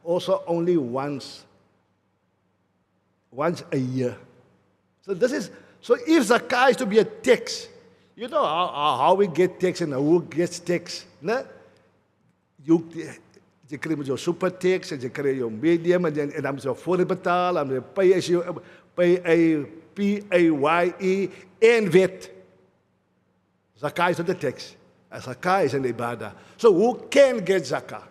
also only once a year. So if zakah is to be a tax, you know how we get tax and who gets tax. No? Je krijgt met jouw supertax en je krijgt jouw medium en dan moet je voorbetalen en je PAYE en wet. Zakah is not a tax. Zakah is an ibadah. So who can get zakah?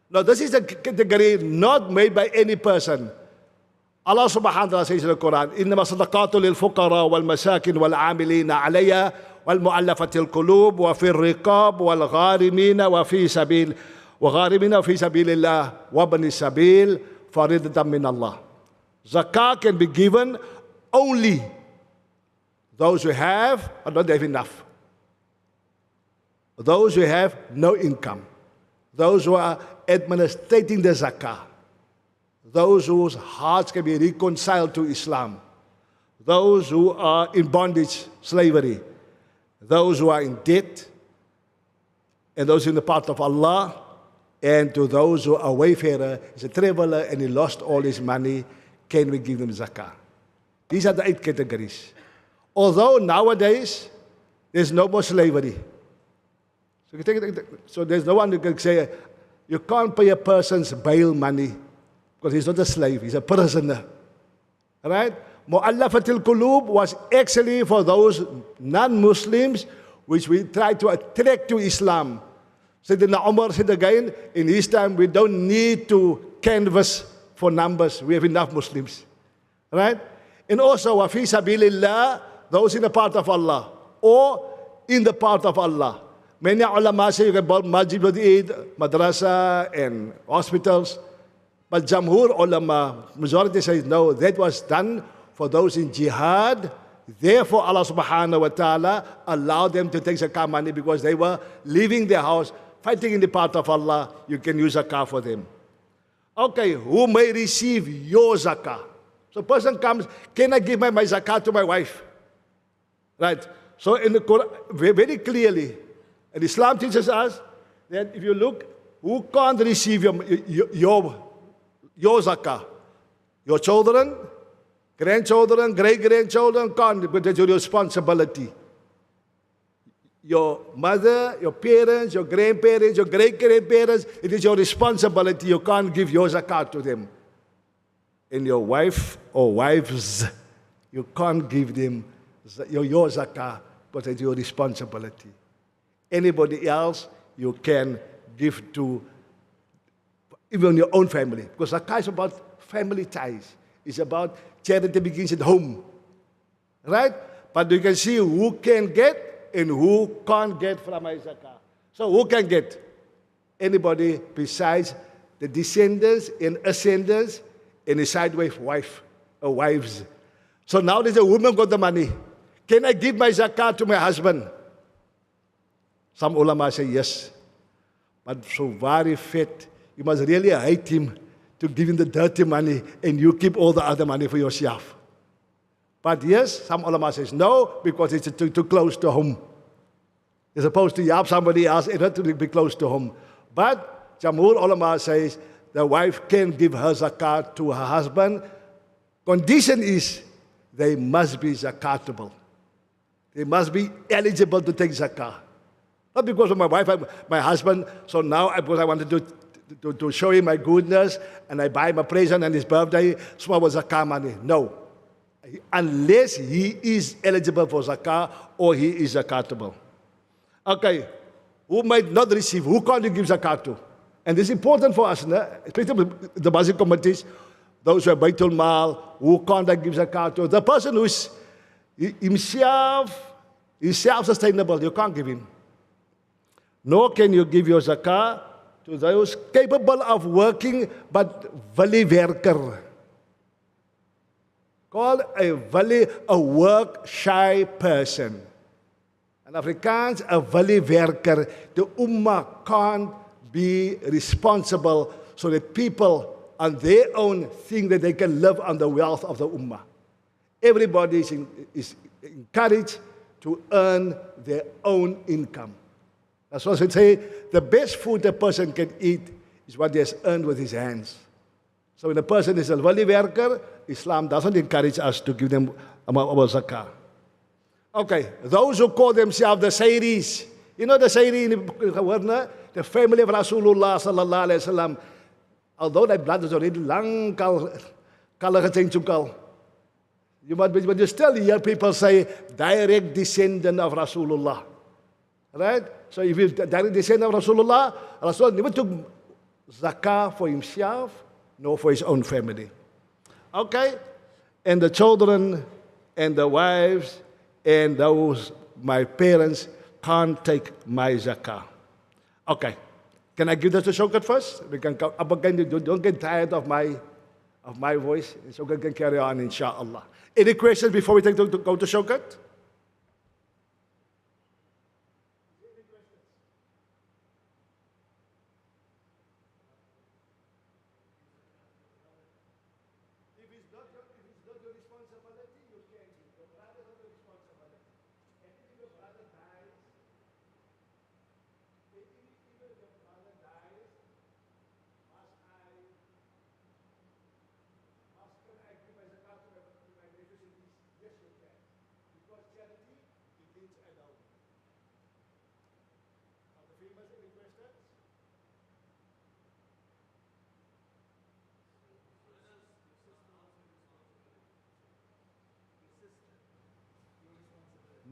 Now this is the category not made by any person. Allah subhanahu wa ta'ala says in the Quran, إنما صدقات للفقراء والمساكين والعاملين عليها والمؤلفة القلوب وفي الرقاب والغارمين وفي سبيل الله وابن السبيل فريضة من الله. Zakah can be given only those who have or don't have enough. Those who have no income. Those who are administrating the zakah. Those whose hearts can be reconciled to Islam. Those who are in bondage, slavery. Those who are in debt. And those in the path of Allah. And to those who are a wayfarer, is a traveler and he lost all his money, can we give them zakah? These are the 8 categories. Although nowadays, there's no more slavery. So there's no one who can say, you can't pay a person's bail money because he's not a slave, he's a prisoner. Right? Mu'allafatil Qulub was actually for those non-Muslims which we try to attract to Islam. Sayyidina Umar said again, in his time we don't need to canvass for numbers, we have enough Muslims. Right? And also, wa fi sabilillah, those in the path of Allah, or in the path of Allah. Many ulama say you can build masjid with Eid, madrasa and hospitals. But Jamhur ulama, majority says no, that was done for those in jihad. Therefore Allah subhanahu wa ta'ala allowed them to take zakah money because they were leaving their house, fighting in the path of Allah. You can use zakah for them. Okay, who may receive your zakah? So a person comes, can I give my zakah to my wife? Right. So in the Quran, very clearly, and Islam teaches us that if you look, who can't receive your zakah? Your children, grandchildren, great-grandchildren can't, because that's your responsibility. Your mother, your parents, your grandparents, your great-grandparents, it is your responsibility. You can't give your zakah to them. And your wife or wives, you can't give them your zakah because it's your responsibility. Anybody else, you can give to even your own family. Because zakah is about family ties. It's about charity begins at home. Right? But you can see who can get and who can't get from my zakah. So who can get? Anybody besides the descendants and ascendants and a sideways wife or wives. So now there's a woman got the money. Can I give my zakah to my husband? Some ulama say yes. But so very fat, you must really hate him to give him the dirty money and you keep all the other money for yourself. But yes, some ulama says no, because it's too close to home. You're supposed to help somebody else and not to be close to home. But Jamhur ulama says the wife can give her zakat to her husband. Condition is they must be zakatable. They must be eligible to take zakah. Not because of my wife, my husband, so now because I wanted to show him my goodness and I buy him a present on his birthday, so I was zakah money. No. Unless he is eligible for zakah or he is zakatable. Okay, who might not receive, who can't you give zakat to? And this is important for us, especially the Muslim communities, those who are Baitul Mal, who can't I give zakat to? The person who is himself is self-sustainable, you can't give him. Nor can you give your zakah to those capable of working but wali werker. Called a wali, a work-shy person. In Afrikaans, a wali werker. The ummah can't be responsible so that people on their own think that they can live on the wealth of the ummah. Everybody is encouraged to earn their own income. That's why I say the best food a person can eat is what he has earned with his hands. So when a person is a wali worker, Islam doesn't encourage us to give them our zakah. Okay, those who call themselves the Sayris, you know the Sayri in the family of Rasulullah sallallahu alaihi wasallam, although their blood is already long, but you still hear people say, direct descendant of Rasulullah. Right? So if you're direct descendant of Rasulullah, Rasulullah never took zakah for himself, nor for his own family. Okay? And the children, and the wives, and those, my parents, can't take my zakah. Okay. Can I give this to Showkat first? We can come up again. Don't get tired of my voice. Showkat can carry on, inshallah. Any questions before we go to Showkat?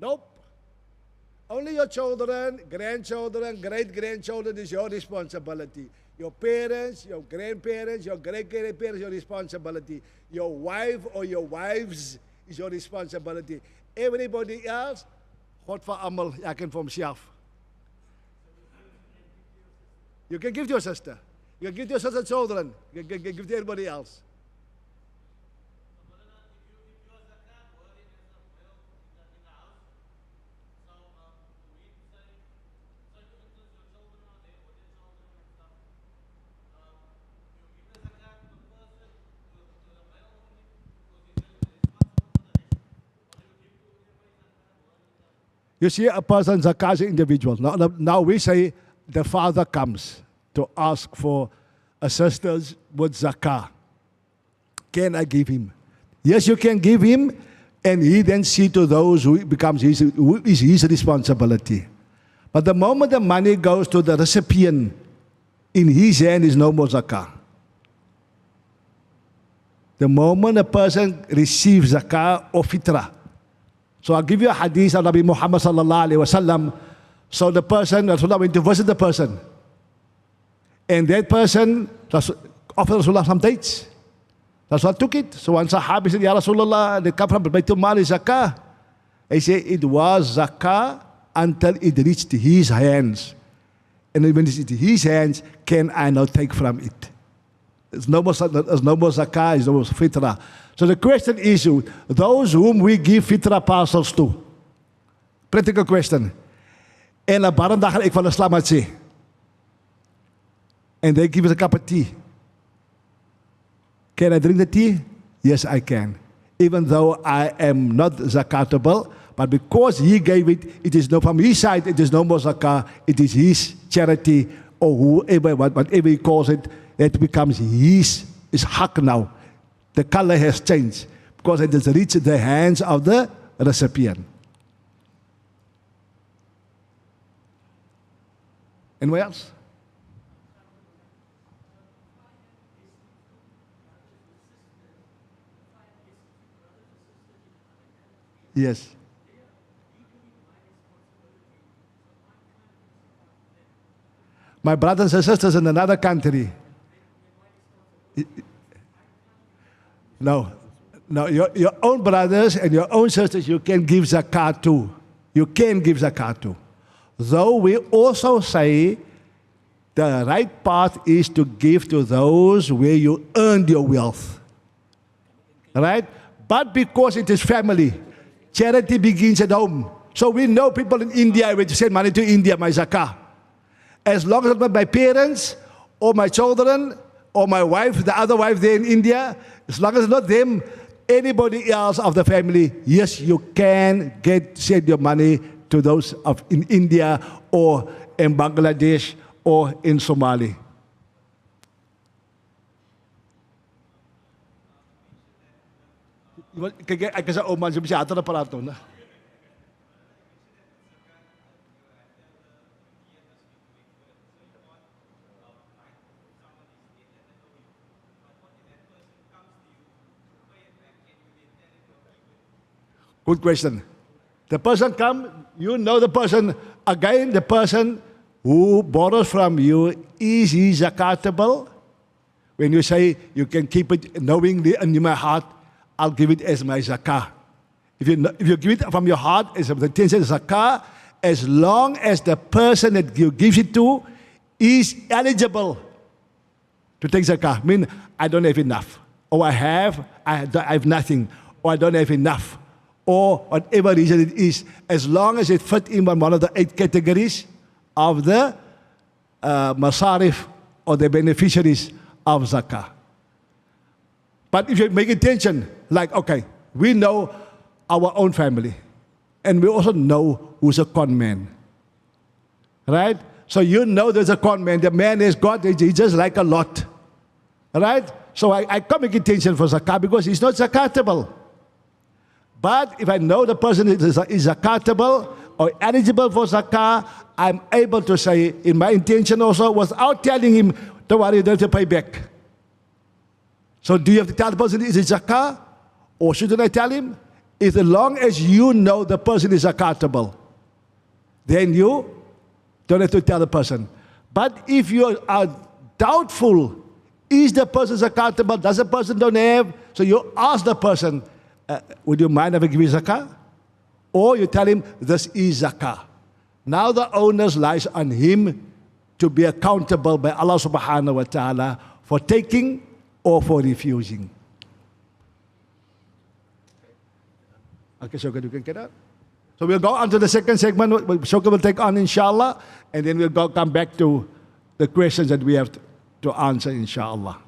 Nope. Only your children, grandchildren, great-grandchildren is your responsibility. Your parents, your grandparents, your great-grandparents, your responsibility. Your wife or your wives is your responsibility. Everybody else, God for amal, I can for himself. You can give to your sister. You can give to your sister's children. You can give to everybody else. You see, a person's zakah is an individual. Now we say the father comes to ask for assistance with zakah. Can I give him? Yes, you can give him, and he then see to those who is his responsibility. But the moment the money goes to the recipient, in his hand is no more zakah. The moment a person receives zakah or fitrah. So I'll give you a hadith of Nabi Mohammed sallallahu alaihi wasallam. So the person, Rasulullah went to visit the person. And that person offered Rasulullah some dates. Rasulullah took it. So one sahabi said, Ya Rasulullah, they come from Baitul Mali zakah. He said, it was zakah until it reached his hands. And when it reached his hands, can I now take from it? There's no more zakah, there's no more fitrah. So the question is, those whom we give fitrah parcels to, practical question, en een barrendag ik van de islam het sê, and they give us a cup of tea. Can I drink the tea? Yes, I can. Even though I am not zakatable, but because he gave it, it is no, from his side, it is no more zakah, it is his charity, or whoever, whatever he calls it, it becomes his haq now. The color has changed because it has reached the hands of the recipient. Anyone else? Yes. My brothers and sisters in another country. No, your own brothers and your own sisters you can give zakah to. You can give zakah to. Though we also say the right path is to give to those where you earned your wealth. Right? But because it is family, charity begins at home. So we know people in India, when you send money to India, my zakah. As long as it's not my parents or my children or my wife, the other wife there in India, as long as it's not them, anybody else of the family, yes, you can send your money to those in India or in Bangladesh or in Somalia. Kijk, ik zei, oh man, ze hebben een apparaat doen. Good question. The person come, you know the person. Again, the person who borrows from you, is he zakatable? When you say you can keep it knowingly in my heart, I'll give it as my zakah. If you give it from your heart, as the intention zakah, as long as the person that you give it to is eligible to take zakah. I mean, I don't have enough, or I have nothing, or I don't have enough, or whatever reason it is, as long as it fits in one of the 8 categories of the masarif or the beneficiaries of zakah. But if you make intention, like, okay, we know our own family, and we also know who's a con man, right? So you know there's a con man. The man has got, he just like a lot, right? So I can't make intention for zakah because he's not zakatable. But if I know the person is zakatable or eligible for zakah, I'm able to say in my intention also, without telling him, don't worry, you don't have to pay back. So do you have to tell the person, is it zakah? Or shouldn't I tell him? As long as you know the person is zakatable, then you don't have to tell the person. But if you are doubtful, is the person zakatable? Does the person don't have? So you ask the person, would you mind if I give you zakah? Or you tell him, this is zakah. Now the onus lies on him to be accountable by Allah subhanahu wa ta'ala for taking or for refusing. Okay, Showkat, you can get out. So we'll go on to the second segment. Showkat will take on, inshallah, and then we'll come back to the questions that we have to answer, inshallah.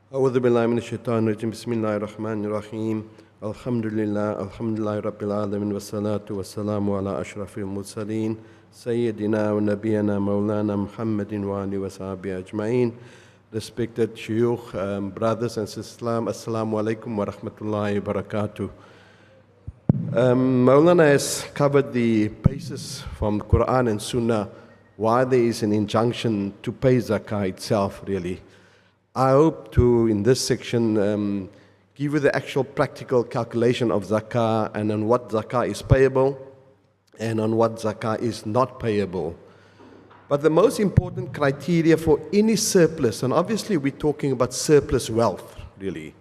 أعوذ بالله من الشيطان الرجيم بسم الله الرحمن الرحيم الحمد لله رب العالمين والصلاة والسلام على أشرف المرسلين سيدنا ونبينا مولانا محمد وآله وصحبه أجمعين. Respected shuyukh, brothers and sisters, Assalamu alaikum wa rahmatullahi wa barakatuh. Maulana has covered the basis from the Quran and Sunnah why there is an injunction to pay zakah itself, really. I hope to, in this section, give you the actual practical calculation of zakah and on what zakah is payable and on what zakah is not payable. But the most important criteria for any surplus, and obviously we're talking about surplus wealth, really,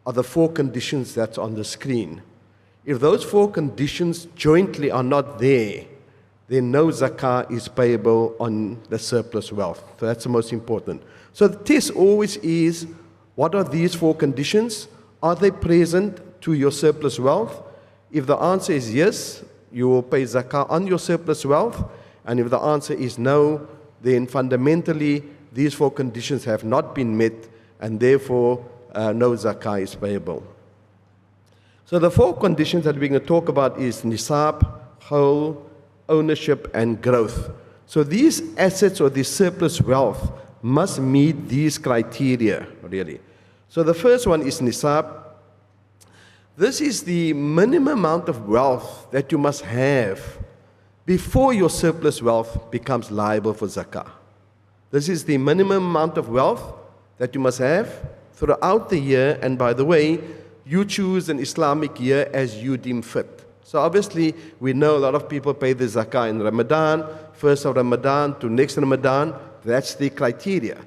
are the 4 conditions that's on the screen. If those 4 conditions jointly are not there, then no zakah is payable on the surplus wealth. So that's the most important. So the test always is, what are these 4 conditions? Are they present to your surplus wealth? If the answer is yes, you will pay zakah on your surplus wealth. And if the answer is no, then fundamentally these 4 conditions have not been met, and therefore no zakah is payable. So the 4 conditions that we're going to talk about is nisab, whole, ownership, and growth. So these assets or this surplus wealth must meet these criteria, really. So the first one is nisab. This is the minimum amount of wealth that you must have before your surplus wealth becomes liable for zakah. This is the minimum amount of wealth that you must have throughout the year, and by the way, you choose an Islamic year as you deem fit. So obviously, we know a lot of people pay the zakah in Ramadan, first of Ramadan to next Ramadan. That's the criteria.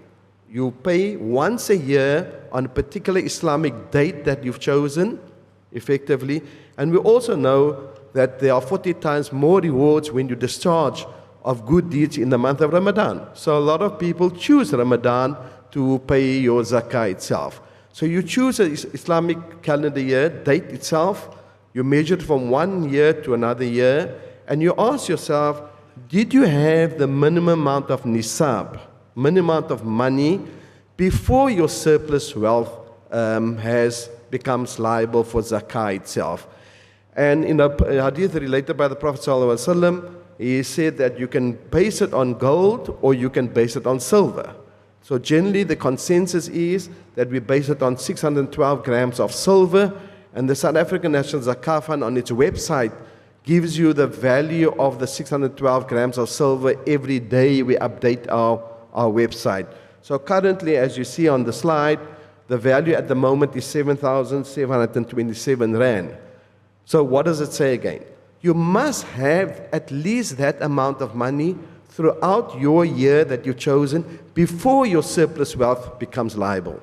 You pay once a year on a particular Islamic date that you've chosen, effectively. And we also know that there are 40 times more rewards when you discharge of good deeds in the month of Ramadan. So a lot of people choose Ramadan to pay your zakah itself. So you choose an Islamic calendar year, date itself, you measure it from one year to another year, and you ask yourself, did you have the minimum amount of nisab, minimum amount of money, before your surplus wealth has becomes liable for zakah itself. And in a hadith related by the Prophet ﷺ, he said that you can base it on gold or you can base it on silver. So generally the consensus is that we base it on 612 grams of silver, and the South African National Zakah Fund on its website gives you the value of the 612 grams of silver every day we update our website. So currently, as you see on the slide, the value at the moment is 7,727 Rand. So what does it say again? You must have at least that amount of money throughout your year that you've chosen before your surplus wealth becomes liable.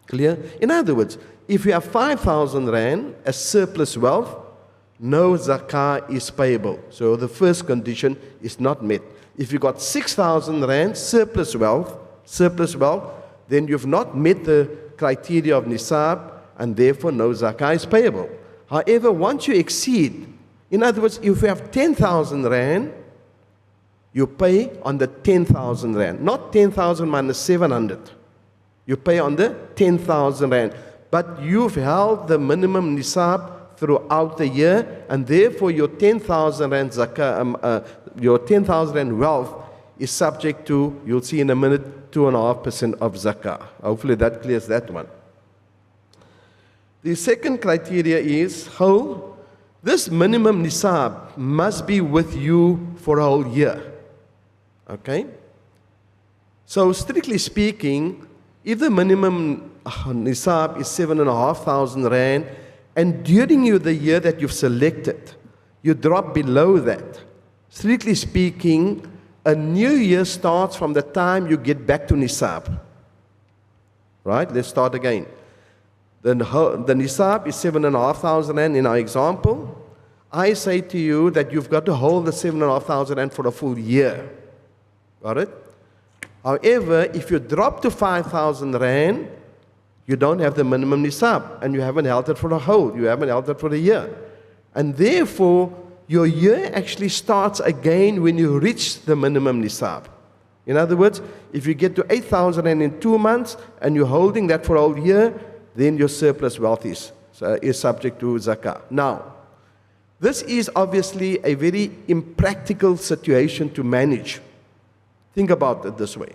Clear? In other words, if you have 5,000 Rand as surplus wealth, no zakah is payable. So the first condition is not met. If you got 6,000 Rand surplus wealth, then you've not met the criteria of nisab, and therefore no zakah is payable. However, once you exceed, in other words, if you have 10,000 Rand, you pay on the 10,000 Rand, not 10,000 minus 700. You pay on the 10,000 Rand. But you've held the minimum nisab throughout the year, and therefore your 10,000 Rand zakah, your 10,000 Rand wealth is subject to, you'll see in a minute, 2.5% of zakah. Hopefully that clears that one. The second criteria is how this minimum nisab must be with you for a whole year. Okay? So strictly speaking, if the minimum nisab is 7,500 Rand, and during the year that you've selected, you drop below that, strictly speaking, a new year starts from the time you get back to nisab. Right? Let's start again. The nisab is 7,500 Rand in our example. I say to you that you've got to hold the 7,500 Rand for a full year. Got it? However, if you drop to 5,000 Rand, you don't have the minimum nisab, and you haven't held it for a whole, you haven't held it for a year. And therefore, your year actually starts again when you reach the minimum nisab. In other words, if you get to 8,000 Rand in 2 months, and you're holding that for a whole year, then your surplus wealth is subject to zakah. Now, this is obviously a very impractical situation to manage. Think about it this way,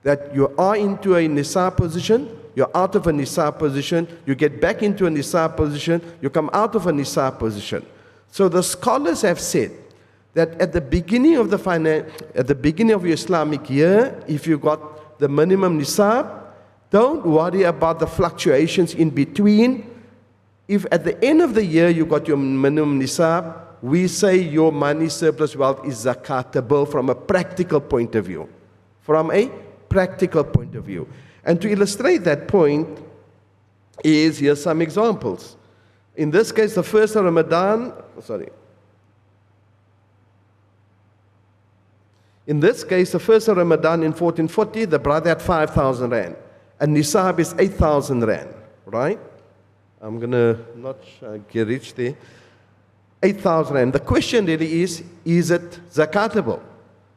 that you are into a nisab position, you're out of a nisab position, you get back into a nisab position, you come out of a nisab position. So the scholars have said that at the beginning of your Islamic year, if you got the minimum nisab, don't worry about the fluctuations in between. If at the end of the year you got your minimum nisab, we say your money surplus wealth is zakatable from a practical point of view. From a practical point of view. And to illustrate that point here's some examples. In this case, the first of Ramadan, in this case, the first of Ramadan in 1440, the brother had 5,000 Rand. And nisab is 8,000 Rand, right? I'm going to not get rich there. 8,000 Rand. The question really is it zakatable?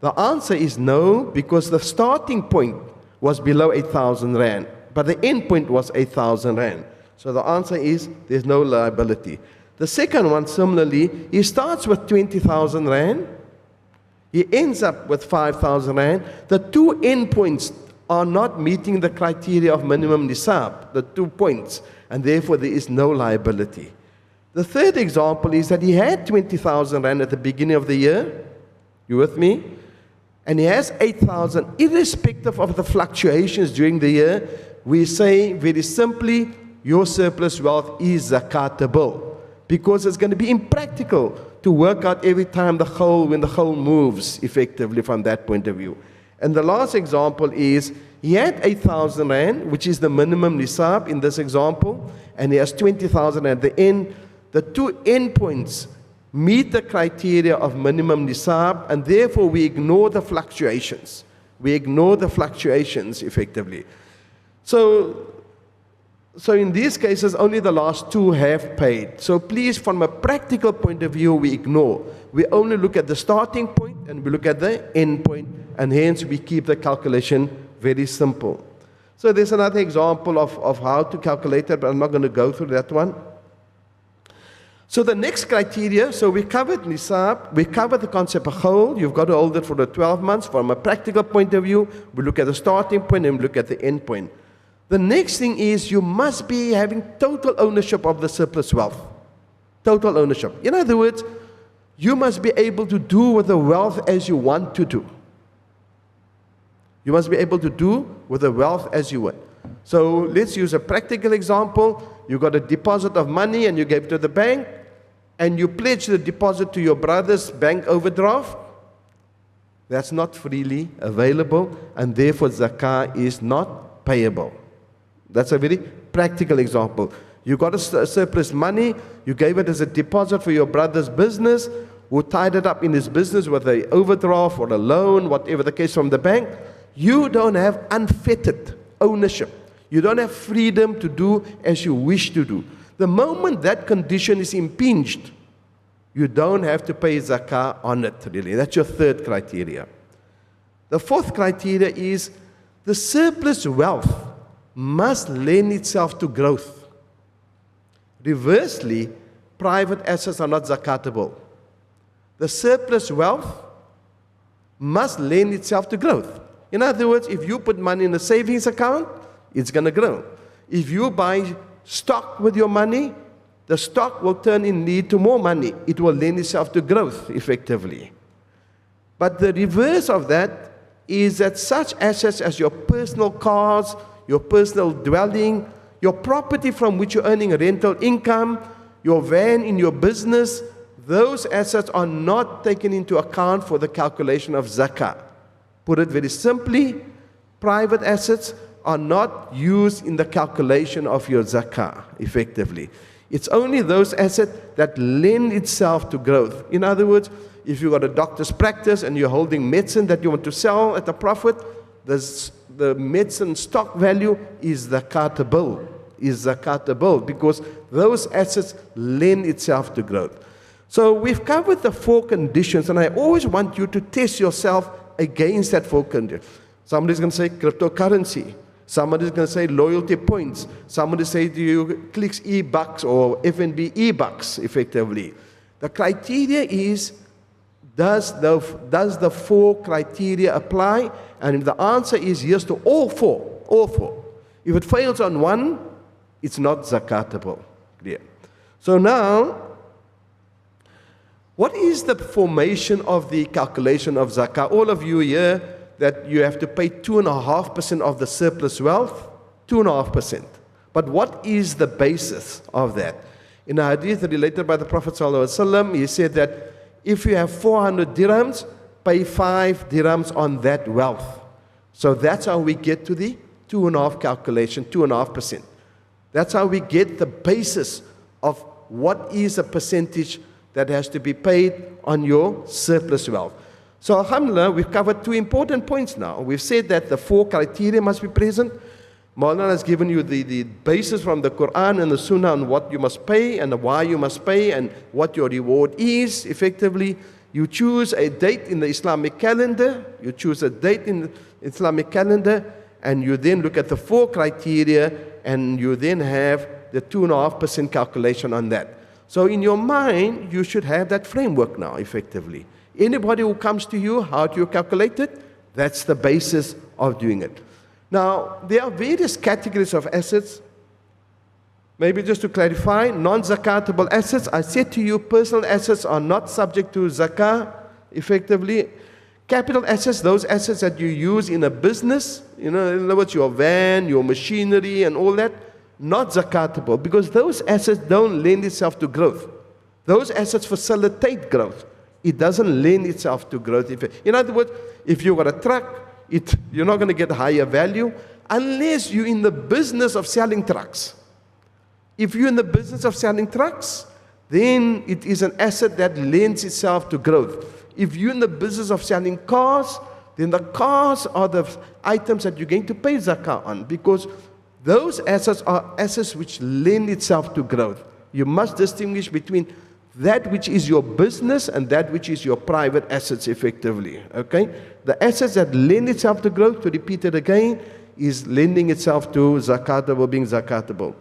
The answer is no, because the starting point was below 8,000 Rand, but the end point was 8,000 Rand. So the answer is there's no liability. The second one, similarly, he starts with 20,000 Rand. He ends up with 5,000 Rand. The two end points are not meeting the criteria of minimum nisab, the 2 points, and therefore there is no liability. The third example is that he had 20,000 Rand at the beginning of the year. You with me? And he has 8,000, irrespective of the fluctuations during the year. We say very simply, your surplus wealth is zakatable, because it's going to be impractical to work out every time when the whole moves effectively from that point of view. And the last example is, he had 8,000 Rand, which is the minimum nisab in this example, and he has 20,000 at the end. The two endpoints meet the criteria of minimum nisab, and therefore we ignore the fluctuations. We ignore the fluctuations effectively. So in these cases, only the last two have paid. So please, from a practical point of view, we ignore. We only look at the starting point and we look at the end point, and hence we keep the calculation very simple. So there's another example of how to calculate it, but I'm not going to go through that one. So the next criteria, so we covered nisab, we covered the concept of whole. You've got to hold it for the 12 months. From a practical point of view, we look at the starting point and we look at the end point. The next thing is you must be having total ownership of the surplus wealth. Total ownership. In other words, you must be able to do with the wealth as you want to do. You must be able to do with the wealth as you want. So let's use a practical example. You got a deposit of money and you gave it to the bank, and you pledge the deposit to your brother's bank overdraft. That's not freely available, and therefore zakah is not payable. That's a very practical example. You got a surplus money, you gave it as a deposit for your brother's business, who tied it up in his business with an overdraft or a loan, whatever the case, from the bank. You don't have unfettered ownership. You don't have freedom to do as you wish to do. The moment that condition is impinged, you don't have to pay zakah on it, really. That's your third criteria. The fourth criteria is the surplus wealth must lend itself to growth. Reversely, private assets are not zakatable. The surplus wealth must lend itself to growth. In other words, if you put money in a savings account, it's going to grow. If you buy stock with your money, the stock will turn in need to more money. It will lend itself to growth, effectively. But the reverse of that is that such assets as your personal cars, your personal dwelling, your property from which you're earning rental income, your van in your business, those assets are not taken into account for the calculation of zakah. Put it very simply, private assets are not used in the calculation of your zakah, effectively. It's only those assets that lend itself to growth. In other words, if you've got a doctor's practice and you're holding medicine that you want to sell at a profit, the medicine stock value is zakatable, because those assets lend itself to growth. So we've covered the four conditions, and I always want you to test yourself against that four conditions. Somebody's going to say cryptocurrency. Somebody's going to say loyalty points. Somebody say to you clicks e-bucks or FNB e-bucks, effectively. The criteria is, does the four criteria apply? And if the answer is yes to all four. If it fails on one, it's not zakatable. Clear. So now, what is the formation of the calculation of zakah? All of you here, that you have to pay 2.5% of the surplus wealth, 2.5%. But what is the basis of that? In a hadith related by the Prophet ﷺ, he said that if you have 400 dirhams, pay 5 dirhams on that wealth. So that's how we get to the 2.5 calculation, 2.5%. That's how we get the basis of what is a percentage that has to be paid on your surplus wealth. So alhamdulillah, we've covered 2 important points now. We've said that the 4 criteria must be present. Maulana has given you the basis from the Quran and the Sunnah on what you must pay and why you must pay and what your reward is, effectively. You choose a date in the Islamic calendar. And you then look at the 4 criteria, and you then have the 2.5% calculation on that. So in your mind, you should have that framework now, effectively. Anybody who comes to you, how do you calculate it? That's the basis of doing it. Now, there are various categories of assets. Maybe just to clarify, non-zakatable assets. I said to you, personal assets are not subject to zakah, effectively. Capital assets, those assets that you use in a business, in other words, your van, your machinery and all that, not zakatable, because those assets don't lend itself to growth. Those assets facilitate growth. It doesn't lend itself to growth. In other words, if you've got a truck, you're not going to get higher value unless you're in the business of selling trucks. If you're in the business of selling trucks, then it is an asset that lends itself to growth. If you're in the business of selling cars, then the cars are the items that you're going to pay zakah on, because those assets are assets which lend itself to growth. You must distinguish between that which is your business and that which is your private assets, effectively. Okay? The assets that lend itself to growth, to repeat it again, is lending itself to zakatable, being zakatable.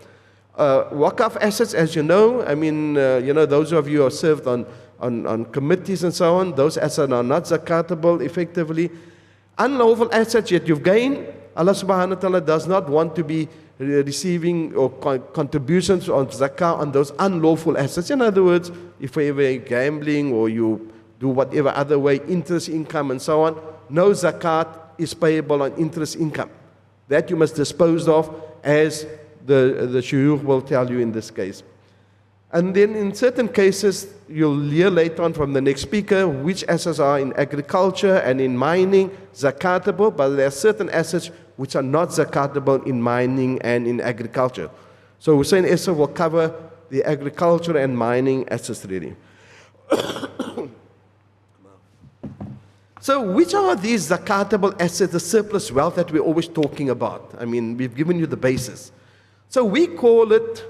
Waqaf assets, as you know, I mean, those of you who have served on committees and so on, those assets are not zakatable effectively. Unlawful assets yet you've gained, Allah subhanahu wa ta'ala does not want to be receiving or contributions on zakah on those unlawful assets. In other words, if you're ever gambling or you do whatever other way, interest income and so on, no zakat is payable on interest income. That you must dispose of, as the shuyukh will tell you in this case. And then in certain cases, you'll hear later on from the next speaker which assets are in agriculture and in mining zakatable, but there are certain assets which are not zakatable in mining and in agriculture. So Hoosen Essof will cover the agriculture and mining assets really. So which are these zakatable assets, the surplus wealth that we're always talking about? I mean, we've given you the basis. So we call it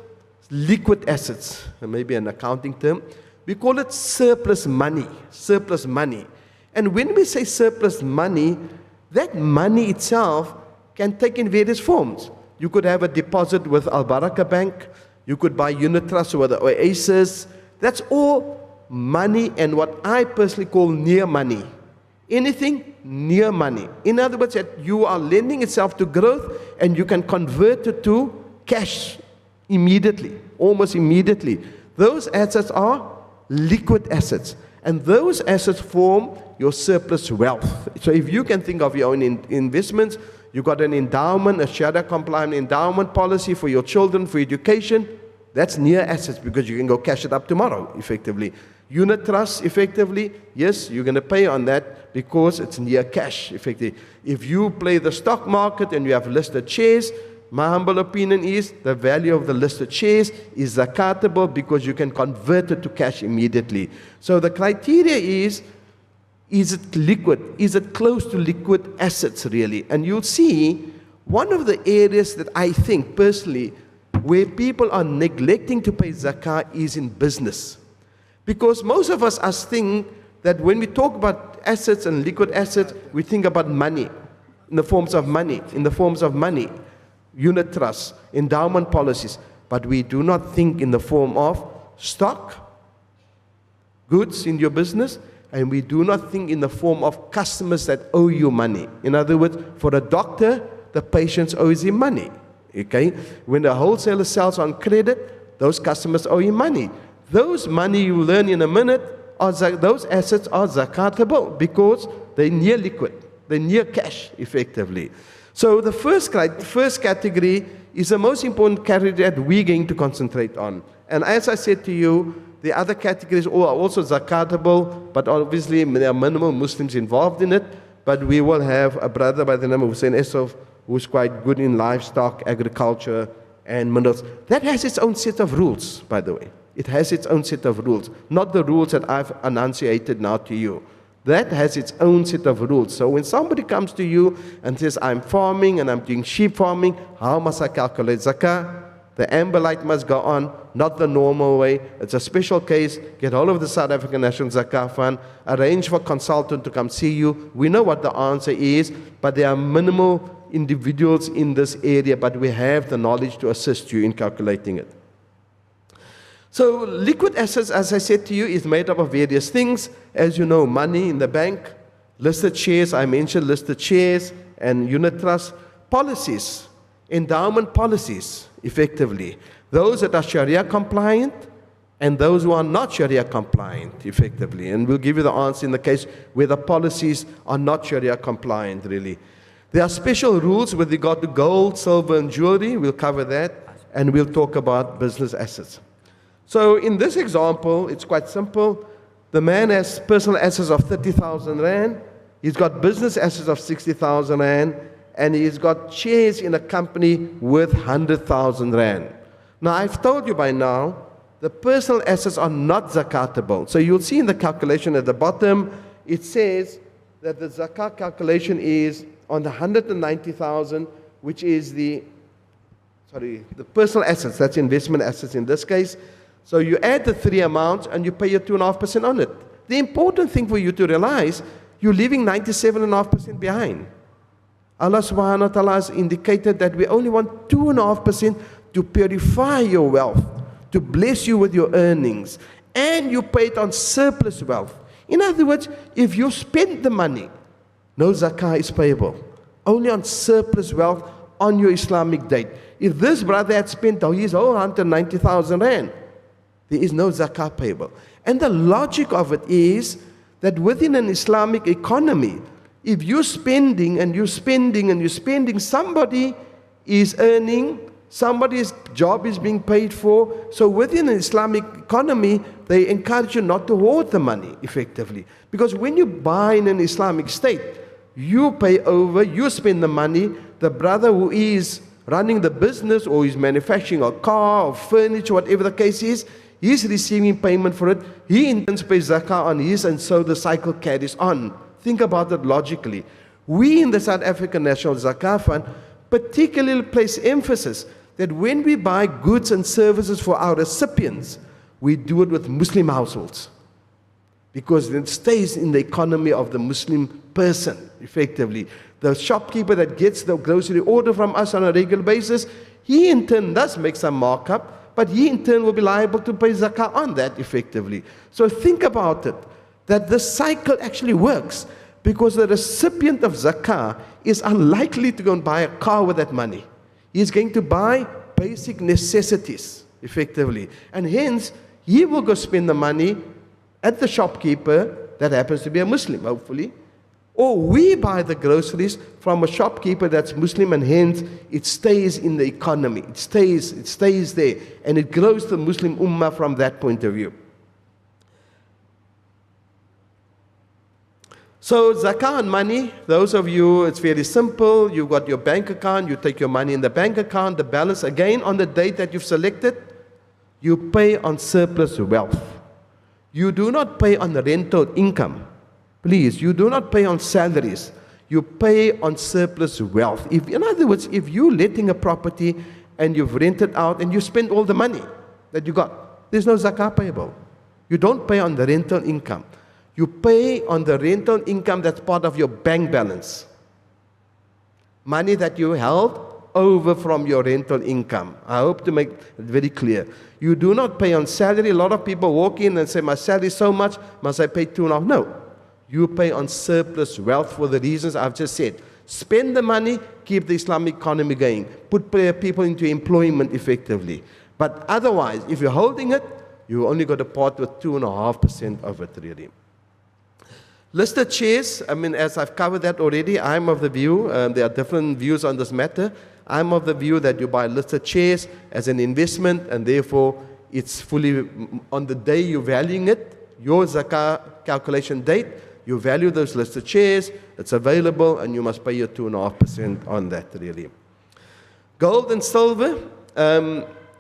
liquid assets, maybe an accounting term. We call it surplus money, surplus money. And when we say surplus money, that money itself can take in various forms. You could have a deposit with Al Baraka Bank, you could buy unit trusts with the Oasis. That's all money, and what I personally call near money. Anything near money. In other words, that you are lending itself to growth and you can convert it to cash immediately, almost immediately. Those assets are liquid assets, and those assets form your surplus wealth. So if you can think of your own investments, you've got an endowment, a Sharia compliant endowment policy for your children, for education, that's near assets because you can go cash it up tomorrow, effectively. Unit trust, effectively, yes, you're going to pay on that because it's near cash, effectively. If you play the stock market and you have listed shares, my humble opinion is the value of the listed shares is zakatable because you can convert it to cash immediately. So the criteria is it liquid? Is it close to liquid assets really? And you'll see one of the areas that I think personally where people are neglecting to pay zakah is in business. Because most of us think that when we talk about assets and liquid assets, we think about money, in the forms of money, unit trusts, endowment policies, but we do not think in the form of stock, goods in your business, and we do not think in the form of customers that owe you money. In other words, for a doctor, the patient owes him money. Okay? When the wholesaler sells on credit, those customers owe him money. Those money you learn in a minute, those assets are zakatable because they're near liquid, they're near cash, effectively. So the first category is the most important category that we're going to concentrate on. And as I said to you, the other categories are also zakatable, but obviously there are minimal Muslims involved in it. But we will have a brother by the name of Hoosen Essof, who's quite good in livestock, agriculture, and minerals. That has its own set of rules, by the way. It has its own set of rules, not the rules that I've enunciated now to you. That has its own set of rules. So when somebody comes to you and says, I'm farming and I'm doing sheep farming, how must I calculate zakah? The amber light must go on, not the normal way. It's a special case. Get hold of the South African National Zakah Fund. Arrange for a consultant to come see you. We know what the answer is, but there are minimal individuals in this area, but we have the knowledge to assist you in calculating it. So liquid assets, as I said to you, is made up of various things. As you know, money in the bank, listed shares, I mentioned listed shares and unit trust, policies, endowment policies, effectively. Those that are Sharia compliant and those who are not Sharia compliant, effectively. And we'll give you the answer in the case where the policies are not Sharia compliant, really. There are special rules with regard to gold, silver, and jewelry. We'll cover that, and we'll talk about business assets. So in this example, it's quite simple. The man has personal assets of 30,000 Rand. He's got business assets of 60,000 Rand. And he's got shares in a company worth 100,000 Rand. Now, I've told you by now, the personal assets are not zakatable. So you'll see in the calculation at the bottom, it says that the zakah calculation is on the 190,000, which is the personal assets, that's investment assets in this case. So you add the three amounts and you pay your 2.5% on it. The important thing for you to realize, you're leaving 97.5% behind. Allah subhanahu wa ta'ala has indicated that we only want 2.5% to purify your wealth, to bless you with your earnings, and you pay it on surplus wealth. In other words, if you spend the money, no zakah is payable. Only on surplus wealth on your Islamic date. If this brother had spent his whole 190,000 rand, there is no zakah payable. And the logic of it is that within an Islamic economy, if you're spending and you're spending and you're spending, somebody is earning, somebody's job is being paid for. So within an Islamic economy, they encourage you not to hoard the money effectively. Because when you buy in an Islamic state, you pay over, you spend the money, the brother who is running the business or is manufacturing a car or furniture, whatever the case is, he's receiving payment for it, he intends to pay zakah on his, and so the cycle carries on. Think about it logically. We in the South African National Zakah Fund particularly place emphasis that when we buy goods and services for our recipients, we do it with Muslim households, because it stays in the economy of the Muslim person, effectively. The shopkeeper that gets the grocery order from us on a regular basis, he in turn does make some markup, but he in turn will be liable to pay zakah on that effectively. So think about it, that the cycle actually works, because the recipient of zakah is unlikely to go and buy a car with that money. He's going to buy basic necessities, effectively. And hence, he will go spend the money at the shopkeeper that happens to be a Muslim, hopefully. Or we buy the groceries from a shopkeeper that's Muslim, and hence it stays in the economy. It stays there, and it grows the Muslim ummah from that point of view. So zakah on money, those of you, it's very simple. You've got your bank account, you take your money in the bank account, the balance again on the date that you've selected, you pay on surplus wealth. You do not pay on the rental income. Please, you do not pay on salaries. You pay on surplus wealth. In other words, if you're letting a property and you've rented out and you spend all the money that you got, there's no zakah payable. You don't pay on the rental income. You pay on the rental income that's part of your bank balance. Money that you held over from your rental income. I hope to make it very clear. You do not pay on salary. A lot of people walk in and say, my salary is so much, must I pay 2.5? No. You pay on surplus wealth for the reasons I've just said. Spend the money, keep the Islamic economy going. Put people into employment effectively. But otherwise, if you're holding it, you only got to part with 2.5% of it really. Listed shares, I mean, as I've covered that already, I'm of the view, there are different views on this matter. I'm of the view that you buy listed shares as an investment, and therefore it's fully, on the day you're valuing it, your zakah calculation date, you value those listed shares, it's available, and you must pay your 2.5% on that really. Gold and silver,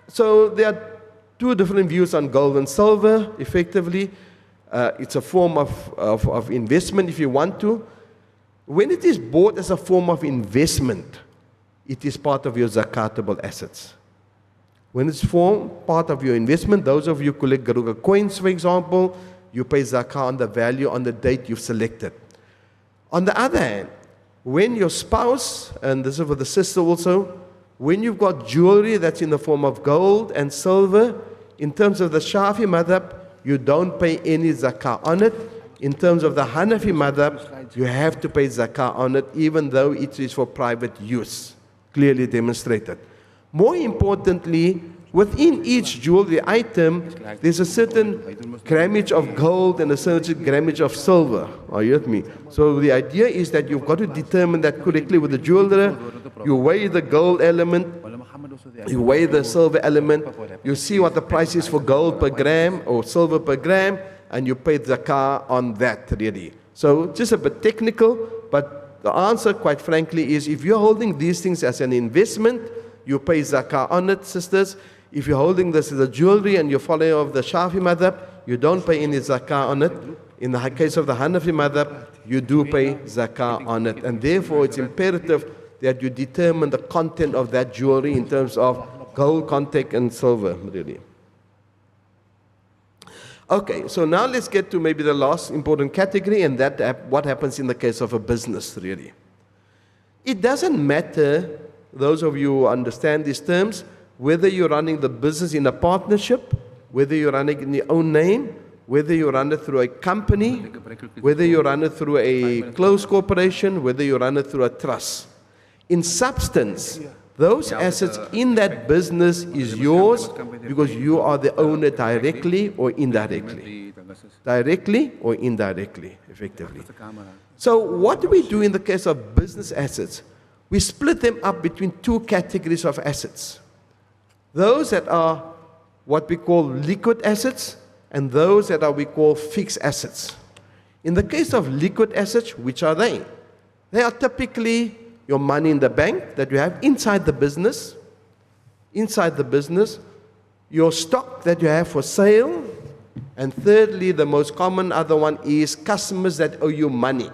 so there are two different views on gold and silver, effectively. It's a form of investment if you want to. When it is bought as a form of investment, it is part of your zakatable assets. When it's part of your investment, those of you who collect Garuga coins, for example, you pay zakah on the value on the date you've selected. On the other hand, when your spouse, and this is for the sister also, when you've got jewelry that's in the form of gold and silver, in terms of the Shafi madhab, you don't pay any zakah on it. In terms of the Hanafi madhab, you have to pay zakah on it, even though it is for private use, clearly demonstrated. More importantly, within each jewelry item, there's a certain grammage of gold and a certain grammage of silver. Are you with me? So the idea is that you've got to determine that correctly with the jeweler. You weigh the gold element, you weigh the silver element, you see what the price is for gold per gram or silver per gram, and you pay zakah on that really. So just a bit technical, but the answer, quite frankly, is if you're holding these things as an investment, you pay zakah on it, sisters. If you're holding this as a jewelry and you're following of the Shafi madhab, you don't pay any zakah on it. In the case of the Hanafi madhab, you do pay zakah on it. And therefore, it's imperative that you determine the content of that jewelry in terms of gold content and silver, really. Okay, so now let's get to maybe the last important category, and that what happens in the case of a business, really. It doesn't matter, those of you who understand these terms, whether you're running the business in a partnership, whether you're running in your own name, whether you run it through a company, whether you run it through a closed corporation, whether you run it through a trust. In substance, those assets in that business is yours because you are the owner directly or indirectly. Directly or indirectly, effectively. So what do we do in the case of business assets? We split them up between two categories of assets. Those that are what we call liquid assets and those that are we call fixed assets. In the case of liquid assets, which are they? They are typically your money in the bank that you have inside the business, your stock that you have for sale, and thirdly, the most common other one is customers that owe you money.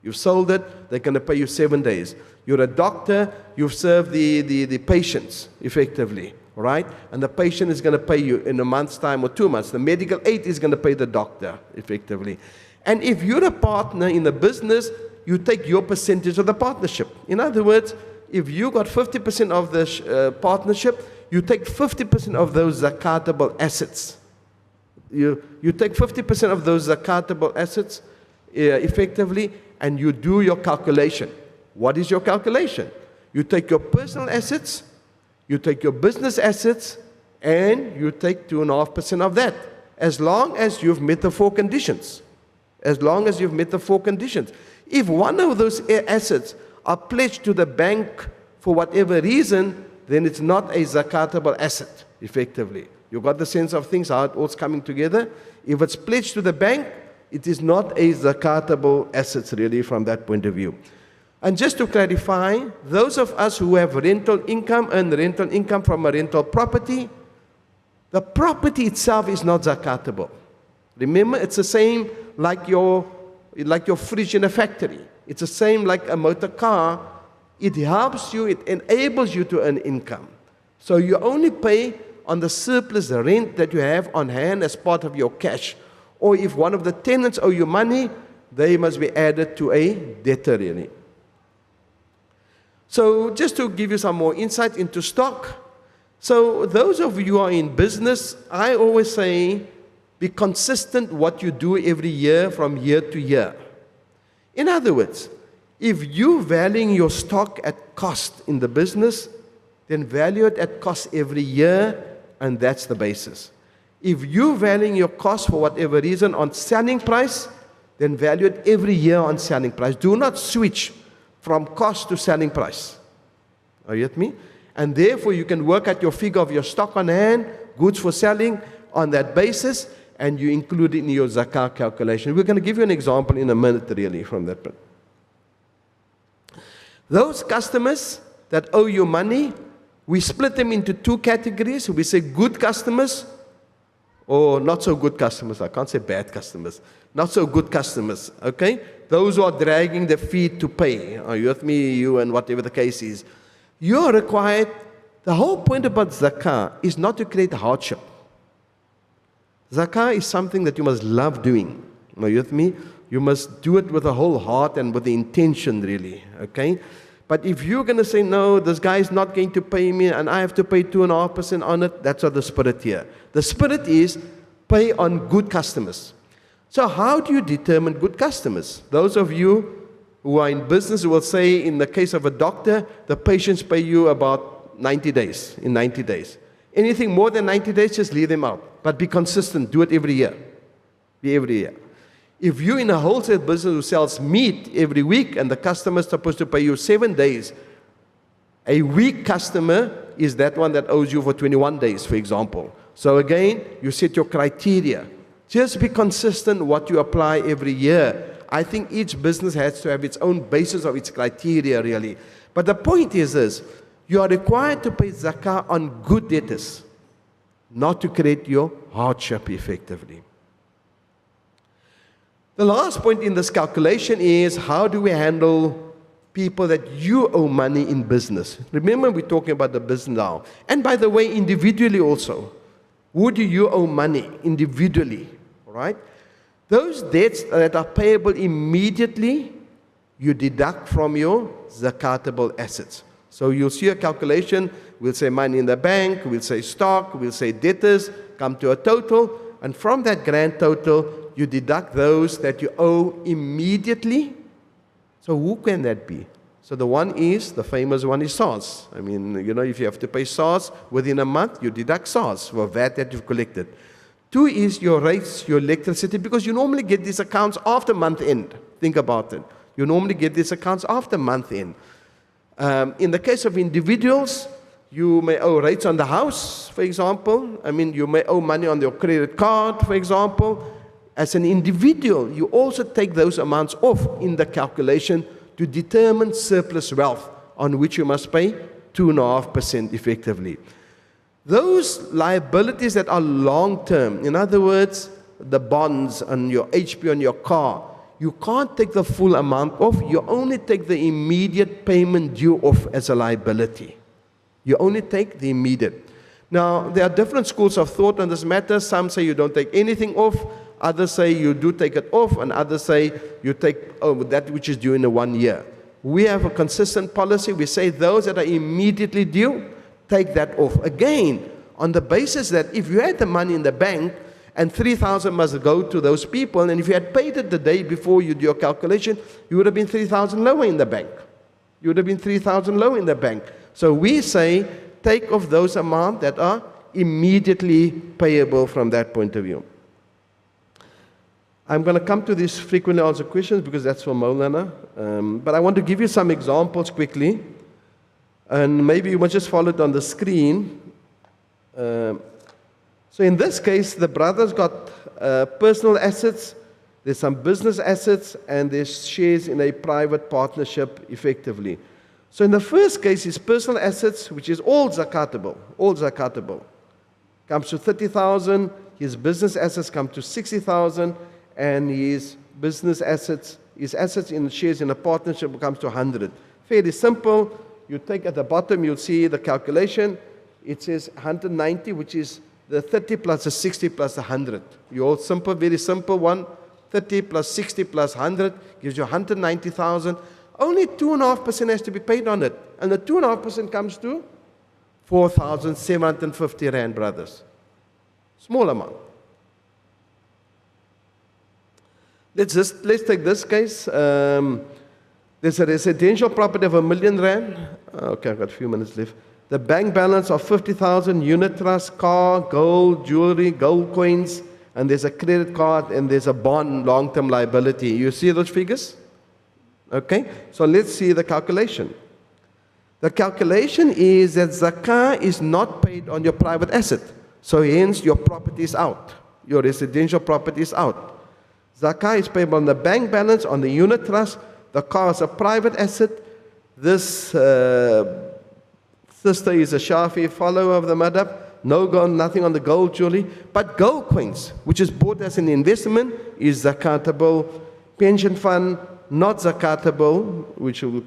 You've sold it, they're going to pay you 7 days. You're a doctor, you've served the patients effectively, right? And the patient is going to pay you in a month's time or 2 months. The medical aid is going to pay the doctor effectively. And if you're a partner in the business, you take your percentage of the partnership. In other words, if you got 50% of the partnership, you take 50% of those zakatable assets. You take 50% of those zakatable assets effectively, and you do your calculation. What is your calculation? You take your personal assets, you take your business assets, and you take 2.5% of that, as long as you've met the 4 conditions. As long as you've met the 4 conditions. If one of those assets are pledged to the bank for whatever reason, then it's not a zakatable asset, effectively. You got the sense of things, how it all's coming together? If it's pledged to the bank, it is not a zakatable asset, really, from that point of view. And just to clarify, those of us who have rental income, earn rental income from a rental property, the property itself is not zakatable. Remember, it's the same like your fridge in a factory. It's the same like a motor car. It helps you, it enables you to earn income. So you only pay on the surplus rent that you have on hand as part of your cash. Or if one of the tenants owe you money, they must be added to a debtor, really. So just to give you some more insight into stock. So those of you who are in business, I always say, be consistent what you do every year from year to year. In other words, if you're valuing your stock at cost in the business, then value it at cost every year, and that's the basis. If you're valuing your cost for whatever reason on selling price, then value it every year on selling price. Do not switch from cost to selling price. Are you with me? And therefore, you can work out your figure of your stock on hand, goods for selling, on that basis, and you include it in your zakah calculation. We're going to give you an example in a minute, really, from that. Those customers that owe you money, we split them into 2 categories. We say good customers or not so good customers. I can't say bad customers. Not so good customers, okay? Those who are dragging their feet to pay. Are you with me, you, and whatever the case is? You're required, the whole point about zakah is not to create hardship. Zakah is something that you must love doing. Are you with me? You must do it with a whole heart and with the intention, really, okay? But if you're going to say, no, this guy is not going to pay me and I have to pay 2.5% on it, that's not the spirit here. The spirit is pay on good customers. So how do you determine good customers? Those of you who are in business will say, in the case of a doctor, the patients pay you about 90 days, in 90 days. Anything more than 90 days, just leave them out. But be consistent, do it every year. Be every year. If you're in a wholesale business who sells meat every week and the customer is supposed to pay you 7 days, a weak customer is that one that owes you for 21 days, for example. So again, you set your criteria. Just be consistent what you apply every year. I think each business has to have its own basis of its criteria, really. But the point is this, you are required to pay zakah on good debtors, not to create your hardship effectively. The last point in this calculation is, how do we handle people that you owe money in business? Remember, we're talking about the business now. And by the way, individually also. Who do you owe money individually? Right? Those debts that are payable immediately, you deduct from your zakatable assets. So you'll see a calculation, we'll say money in the bank, we'll say stock, we'll say debtors, come to a total, and from that grand total, you deduct those that you owe immediately. So who can that be? So the famous one is SARS. I mean, if you have to pay SARS within a month, you deduct SARS for VAT that you've collected. 2 is your rates, your electricity, because you normally get these accounts after month end. Think about it. You normally get these accounts after month end. In the case of individuals, you may owe rates on the house, for example. I mean, you may owe money on your credit card, for example. As an individual, you also take those amounts off in the calculation to determine surplus wealth, on which you must pay 2.5% effectively. Those liabilities that are long-term, in other words, the bonds on your HP on your car, you can't take the full amount off. You only take the immediate payment due off as a liability. You only take the immediate. Now, there are different schools of thought on this matter. Some say you don't take anything off. Others say you do take it off. And others say you take that which is due in the 1 year. We have a consistent policy. We say those that are immediately due, take that off. Again, on the basis that if you had the money in the bank, and 3,000 must go to those people, and if you had paid it the day before you do your calculation, you would have been 3,000 lower in the bank. You would have been 3,000 lower in the bank. So we say, take off those amounts that are immediately payable from that point of view. I'm going to come to these frequently answered questions because that's for Maulana. But I want to give you some examples quickly. And maybe you must just follow it on the screen. So in this case, the brother's got personal assets, there's some business assets, and there's shares in a private partnership effectively. So in the first case, his personal assets, which is all zakatable, comes to 30,000, his business assets come to 60,000, and his business assets, his assets in shares in a partnership comes to 100. Fairly simple. You take at the bottom, you'll see the calculation. It says 190, which is the 30 plus the 60 plus the 100. You all simple, very simple one. 30 plus 60 plus 100 gives you 190,000. Only 2.5% has to be paid on it. And the 2.5% comes to 4,750 rand, brothers. Small amount. Let's take this case. There's a residential property of 1 million rand. Okay, I've got a few minutes left. The bank balance of 50,000, unit trust, car, gold, jewelry, gold coins, and there's a credit card, and there's a bond, long-term liability. You see those figures? Okay, so let's see the calculation. The calculation is that zakah is not paid on your private asset. So hence your property is out. Your residential property is out. Zakah is payable on the bank balance, on the unit trust. The car is a private asset. This sister is a Shafi follower of the madhab. No gold, nothing on the gold jewelry. But gold coins, which is bought as an investment, is zakatable. Pension fund, not zakatable, which we'll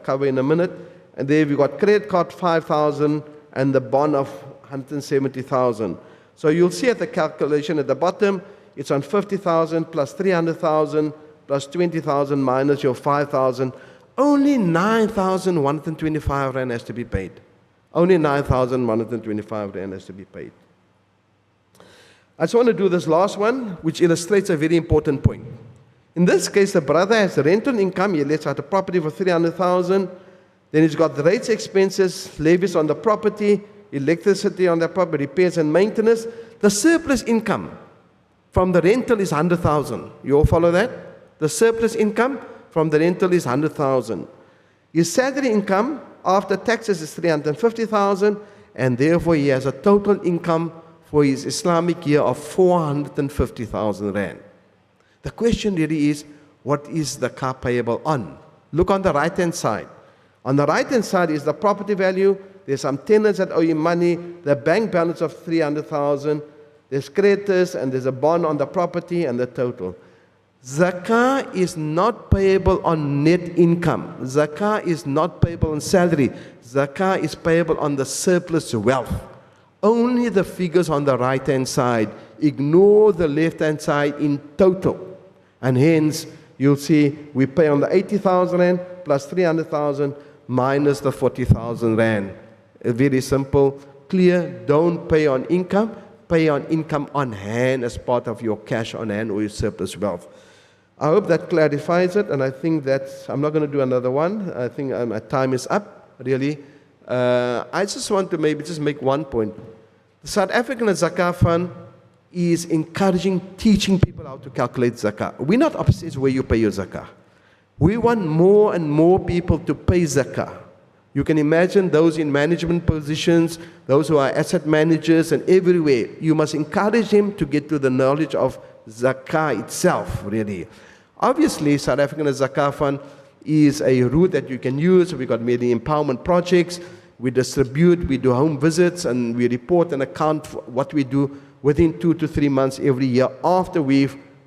cover in a minute. And there we've got credit card 5,000 and the bond of 170,000. So you'll see at the calculation at the bottom, it's on 50,000 plus 300,000 plus 20,000 minus your 5,000. Only 9,125 rand has to be paid. Only 9,125 rand has to be paid. I just want to do this last one, which illustrates a very important point. In this case, the brother has rental income. He lets out a property for 300,000. Then he's got the rates, expenses, levies on the property, electricity on the property, repairs and maintenance. The surplus income from the rental is 100,000. You all follow that? The surplus income from the rental is 100,000. His salary income after taxes is 350,000, and therefore he has a total income for his Islamic year of 450,000 rand. The question really is, what is the car payable on? Look on the right-hand side. On the right-hand side is the property value. There's some tenants that owe you money, the bank balance of 300,000, there's creditors, and there's a bond on the property and the total. Zakah is not payable on net income. Zakah is not payable on salary. Zakah is payable on the surplus wealth. Only the figures on the right-hand side. Ignore the left-hand side in total. And hence, you'll see we pay on the 80,000 rand plus 300,000 minus the 40,000 rand. Very simple, clear. Don't pay on income. Pay on income on hand as part of your cash on hand or your surplus wealth. I hope that clarifies it, and I think I'm not going to do another one. I think my time is up, really. I just want to maybe just make one point. The South African Zakah Fund is encouraging, teaching people how to calculate Zakah. We're not obsessed where you pay your Zakah. We want more and more people to pay Zakah. You can imagine those in management positions, those who are asset managers and everywhere. You must encourage them to get to the knowledge of Zakah itself, really. Obviously, South African Zakah Fund is a route that you can use. We've got many empowerment projects. We distribute, we do home visits, and we report and account for what we do within 2 to 3 months every year after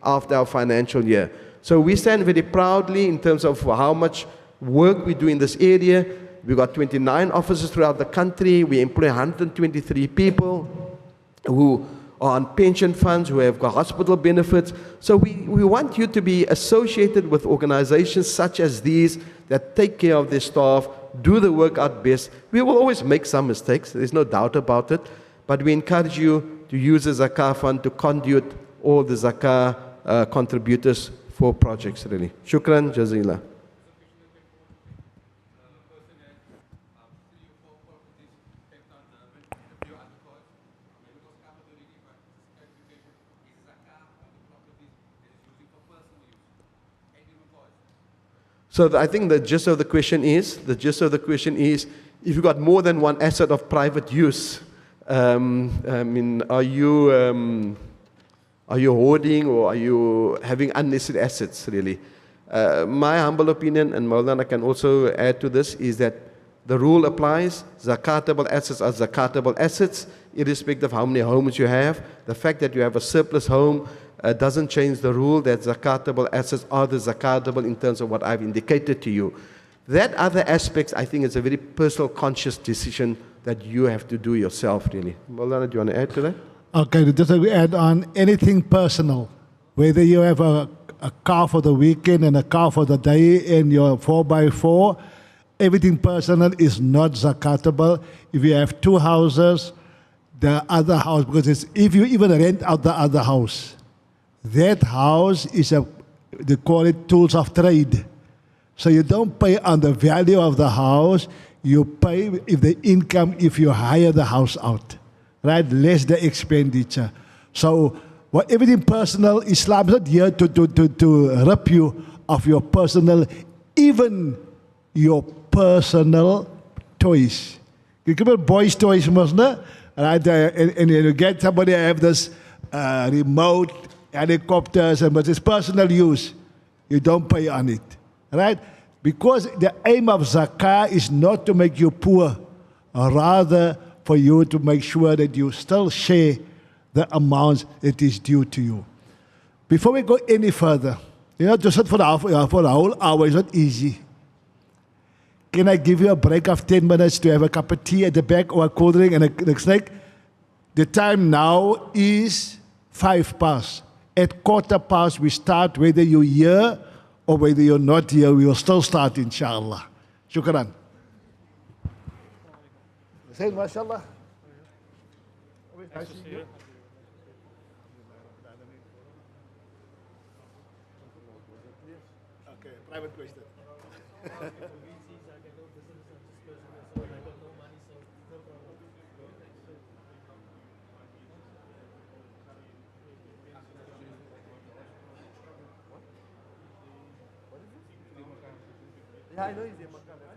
our financial year. So we stand very proudly in terms of how much work we do in this area. We've got 29 offices throughout the country. We employ 123 people who are on pension funds, who have got hospital benefits. So we want you to be associated with organizations such as these that take care of their staff, do the work out best. We will always make some mistakes, there's no doubt about it, but we encourage you to use the Zakah Fund to conduit all the Zakah contributors for projects, really. Shukran, Jazila. So I think the gist of the question is, if you've got more than one asset of private use, I mean, are you hoarding or are you having unnecessary assets, really? My humble opinion, and Maulana can also add to this, is that the rule applies. Zakatable assets are zakatable assets, irrespective of how many homes you have. The fact that you have a surplus home doesn't change the rule that zakatable assets are the zakatable in terms of what I've indicated to you. That other aspects, I think, is a very personal, conscious decision that you have to do yourself, really. Maulana, do you want to add to that? Okay, just to add on anything personal, whether you have a car for the weekend and a car for the day and your 4x4, everything personal is not zakatable. If you have 2 houses, the other house, because if you even rent out the other house, that house is they call it tools of trade. So you don't pay on the value of the house, you pay if the income, if you hire the house out, right? Less the expenditure. So everything personal, Islam is not here to rip you of your personal, even your personal toys. You give boys' toys, right? And you get somebody have this remote helicopters, but it's personal use. You don't pay on it, right? Because the aim of zakah is not to make you poor, rather for you to make sure that you still share the amounts that is due to you. Before we go any further, to sit for the whole hour is not easy. Can I give you a break of 10 minutes to have a cup of tea at the back or a cold drink and a snack? The time now is 5 past. At 15:15, we start, whether you're here or whether you're not here, we will still start, inshallah. Shukran. Say, mashallah. Nice to see you. Okay, private question. Yeah, I know he's a Mukadam.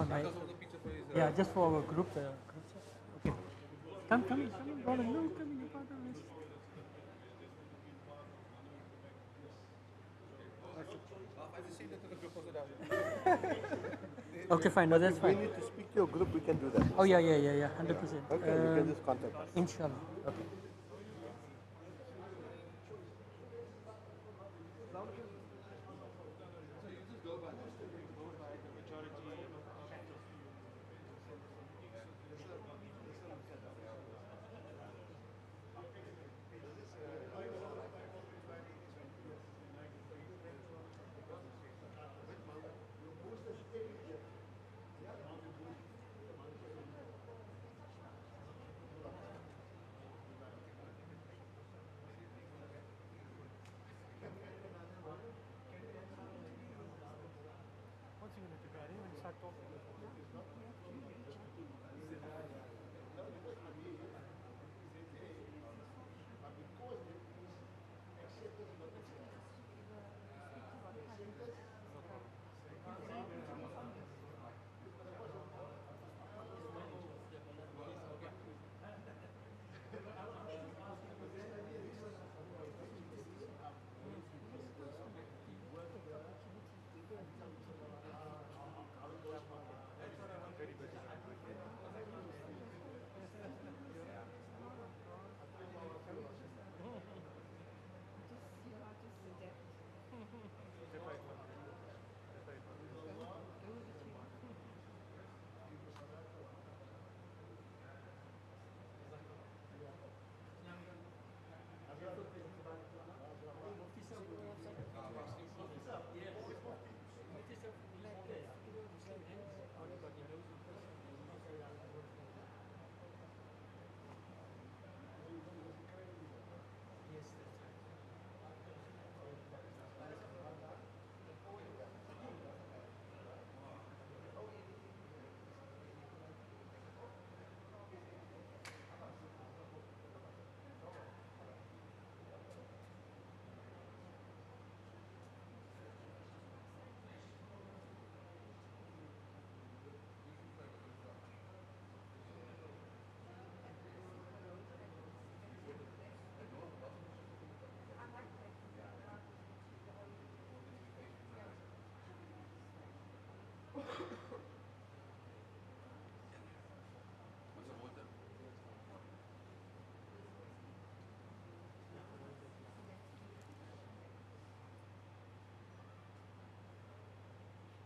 All right. Yeah, just for our group. Group chat. Okay. Come in, brother. No, come in, brother. Okay, fine. No, that's If we fine. need to speak to your group, we can do that. Oh, yeah, 100%. Okay, you can just contact us. Inshallah. Okay.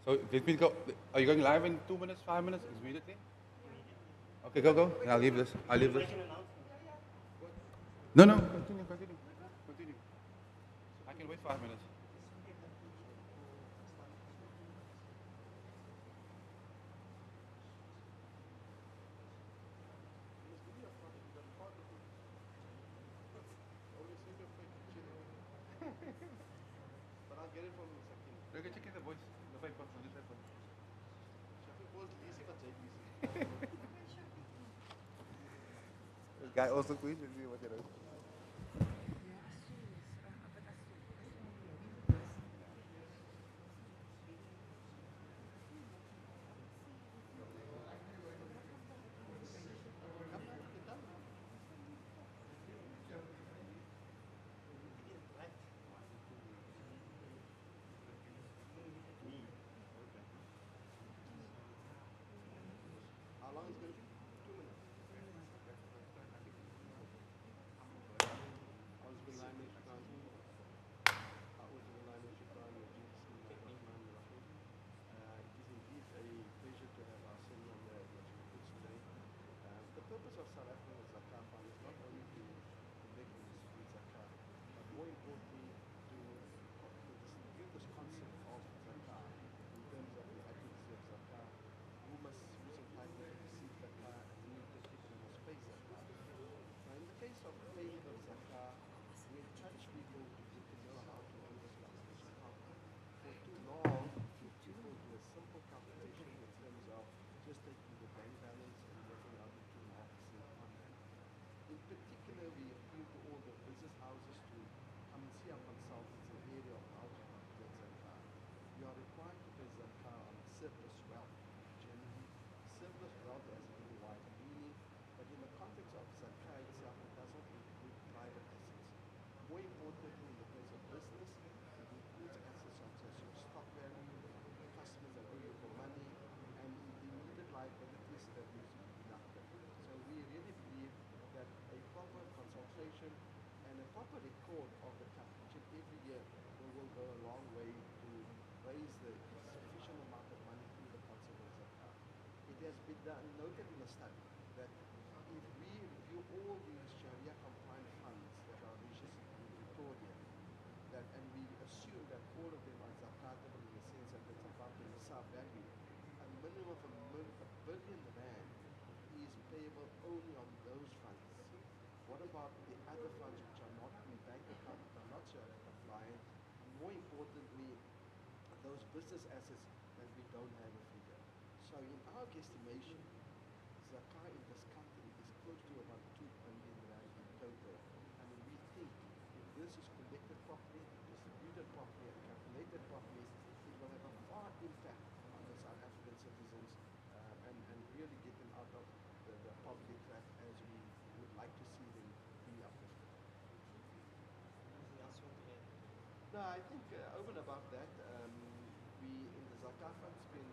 So let me go. Are you going live in 2 minutes, 5 minutes, immediately? Okay, go. I'll leave this. No, continue. I can wait 5 minutes. But I'll get it from Sakin. Look at the voice. The paper. On this paper. This guy also quiz with me what you know. How long is it going to be? 2 minutes. noted in the study that if we review all these Sharia-compliant funds that are registered in Victoria, and we assume that all of them are zakatable in the sense that it's above the nisab value, a minimum of a billion rand is payable only on those funds. What about the other funds which are not in bank account, which are not Sharia compliant? More importantly, those business assets that we don't have a figure. So in our guesstimation, zakah in this country is close to about 2 billion rand in total. And we think if this is collected properly, distributed properly, and calculated properly, it will have a far impact on the South African citizens and really get them out of the poverty trap as we would like to see them be uplifted. No, I think over and above that, we in the Zakah Fund spend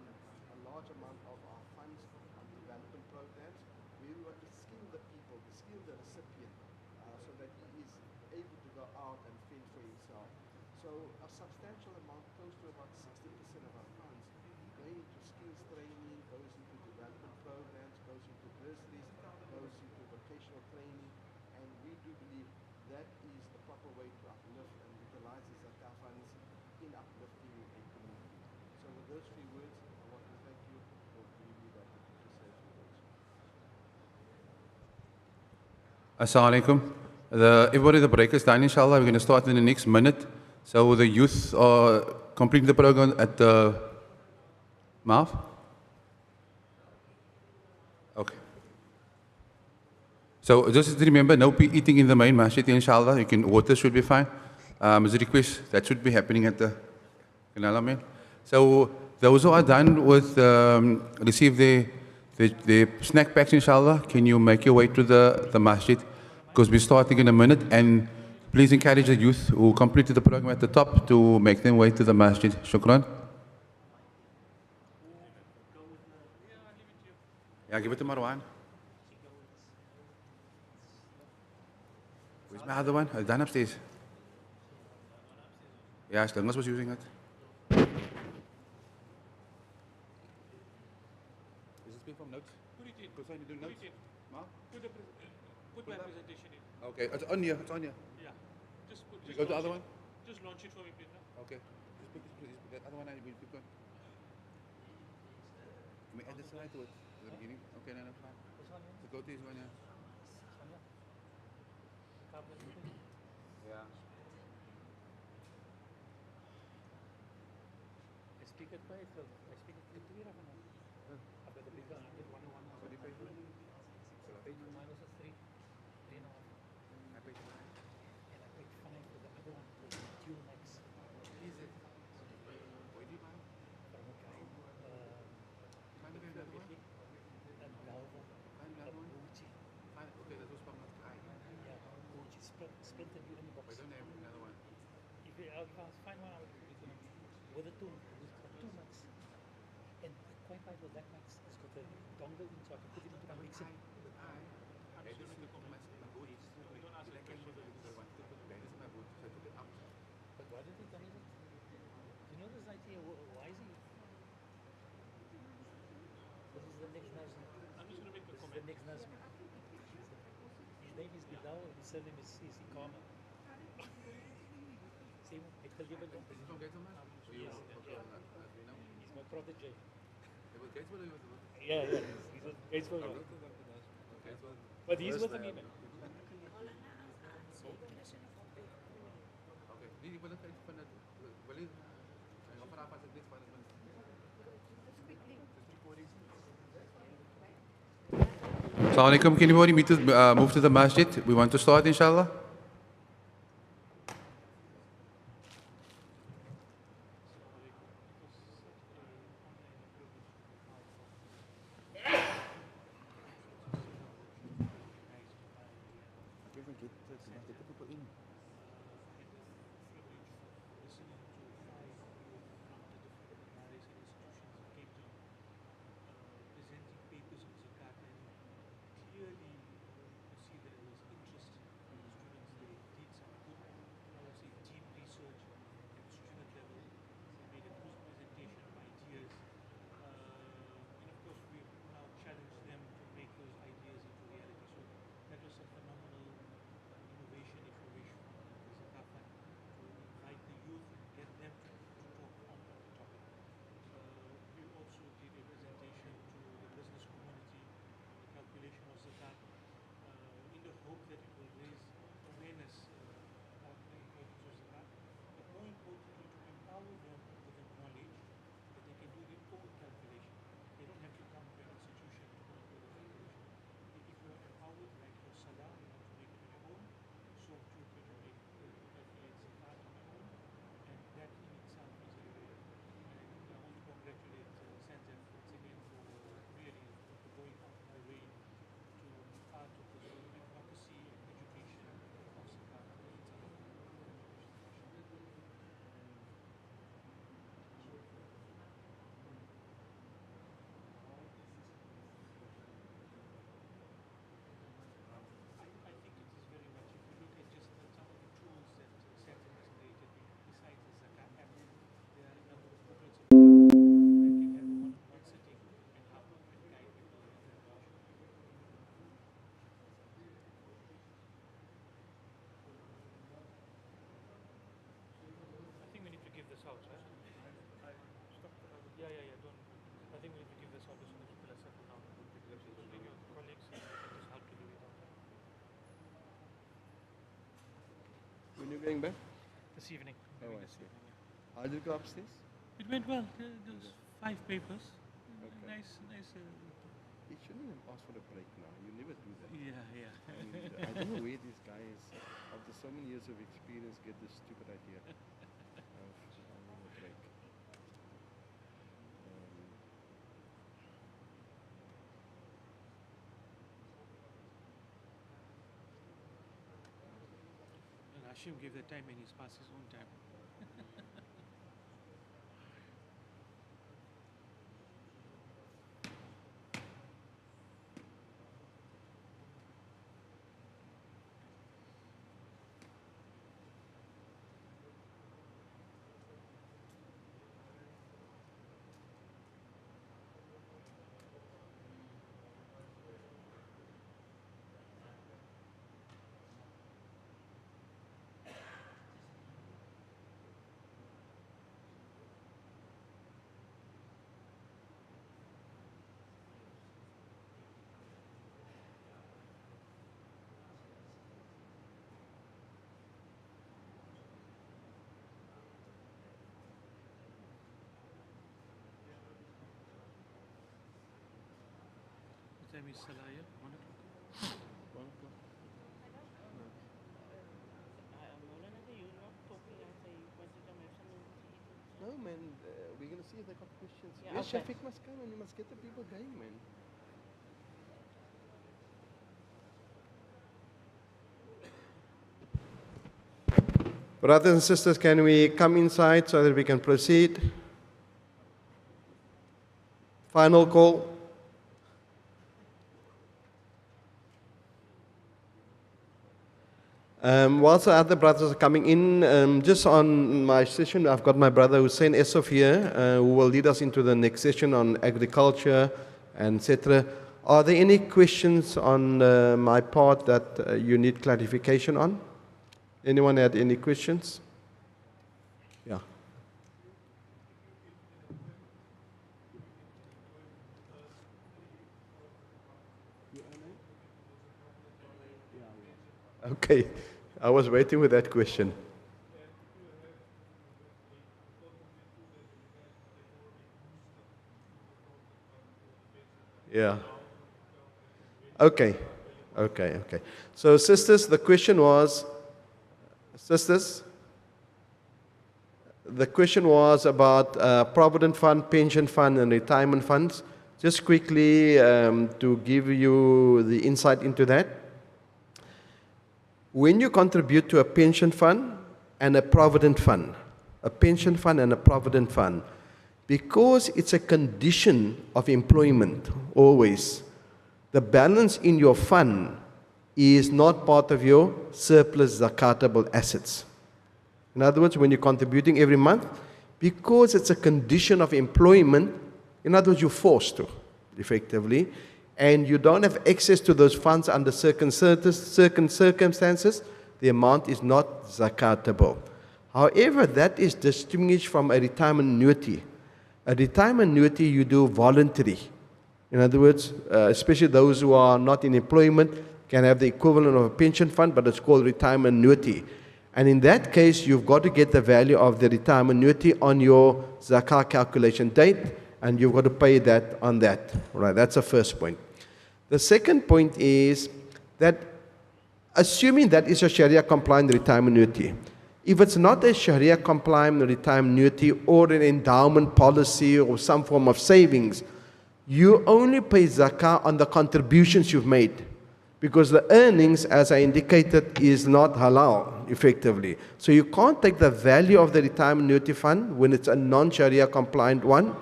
a large amount of our funds on development programs. We want to skill the people, to skill the recipient, so that he is able to go out and fend for himself. So a substantial amount, close to about 60% of our funds, going into skills training, goes into development programs, goes into bursaries, goes into vocational training, and we do believe that is the proper way to uplift and utilize the Zakah funds in uplifting a community. So with those few words, I want to thank you for giving me the opportunity to say a few words. Assalamu alaikum. Everybody, the break is done, inshallah. We're going to start in the next minute. So the youth are completing the program at the mouth. Okay. So just remember, no eating in the main masjid, inshallah. Water should be fine. As a request, that should be happening at the Kanala Main. So those who are done with receive their snack packs, inshallah, can you make your way to the masjid? Because we're starting in a minute, and please encourage the youth who completed the program at the top to make their way to the masjid. Shukran. Yeah, give it to Marwan. Where's my other one? It's done upstairs. Yeah, Stilmas was using it. Is this from notes? Put it in. Because I need to do notes. Put my presentation in. Okay, it's on here. It's on here. Yeah. Just put. You go to the other one? Just launch it for me, please. No? Okay. Just put that other one and we'll keep going. You may add the slide to it at the beginning. Okay, no, fine. This one, yeah? So go to this one, yeah. This one, yeah? Tablet, Yeah. I speak it quiet, so I speak it clear. I've got the big one. I did 101. What do you pay for it? Page for mine was a 3. 3.5. I paid 5. And I paid 5 for the other one, the Dual Max. Is it? Where do you buy it? From a guy. Find the other one? And Galva. Find the other one? Gucci. Okay, that was from that guy. Yeah, Gucci. Splinter new in the box. We don't have another one. If I find one, I will give it to him. With the 2 Max. And quite right with that Max. It's got a dongle in, so I can put it into my mixer. But why did he tell me that? Do you know this idea? Why is he? This is the next Nazmi. I'm just going to make a comment. This is the next Nazmi. His name is Bilal, and his surname is Ikama. Same, I tell you about Is he from Gateman? Yes, he's my protege. Gatesville? Yeah, he's with Gatesville. But he's with me, man. Okay. Die wil ik even van het... Wil je... En op raap als ik dit van het... Assalamu alaikum. Can everybody move to the masjid? We want to start, inshallah. you going back? this evening. Oh, Maybe I this see. evening, yeah. How did it go upstairs? It went well. There's 5 papers. Okay. Nice. You shouldn't even ask for a break now. You never do that. Yeah. And I don't know where these guys, after so many years of experience, get this stupid idea of having a break. And Hassiem gave the time and he's past his own time. What time is Salah? 1 o'clock. 1 o'clock. No, man, we're going to see if they got questions. Yeah, Yes, okay. Shafiq must come and you must get the people going, man. Brothers and sisters, can we come inside so that we can proceed? Final call. Whilst the other brothers are coming in, just on my session, I've got my brother Hoosen Essof here, who will lead us into the next session on agriculture and etc. Are there any questions on my part that you need clarification on? Anyone had any questions? Yeah. Okay, I was waiting with that question. Yeah. Okay. So, sisters, the question was, about provident fund, pension fund, and retirement funds. Just quickly to give you the insight into that. When you contribute to a pension fund and a provident fund, because it's a condition of employment always, the balance in your fund is not part of your surplus zakatable assets. In other words, when you're contributing every month, because it's a condition of employment, in other words, you're forced to, effectively, and you don't have access to those funds under certain circumstances, the amount is not zakatable. However, that is distinguished from a retirement annuity. A retirement annuity you do voluntary. In other words, especially those who are not in employment can have the equivalent of a pension fund, but it's called retirement annuity. And in that case, you've got to get the value of the retirement annuity on your zakah calculation date, and you've got to pay that on that. Right, that's the first point. The second point is that assuming that is a Sharia-compliant retirement annuity, if it's not a Sharia-compliant retirement annuity or an endowment policy or some form of savings, you only pay zakah on the contributions you've made, because the earnings, as I indicated, is not halal, effectively. So you can't take the value of the retirement annuity fund when it's a non-Sharia compliant one.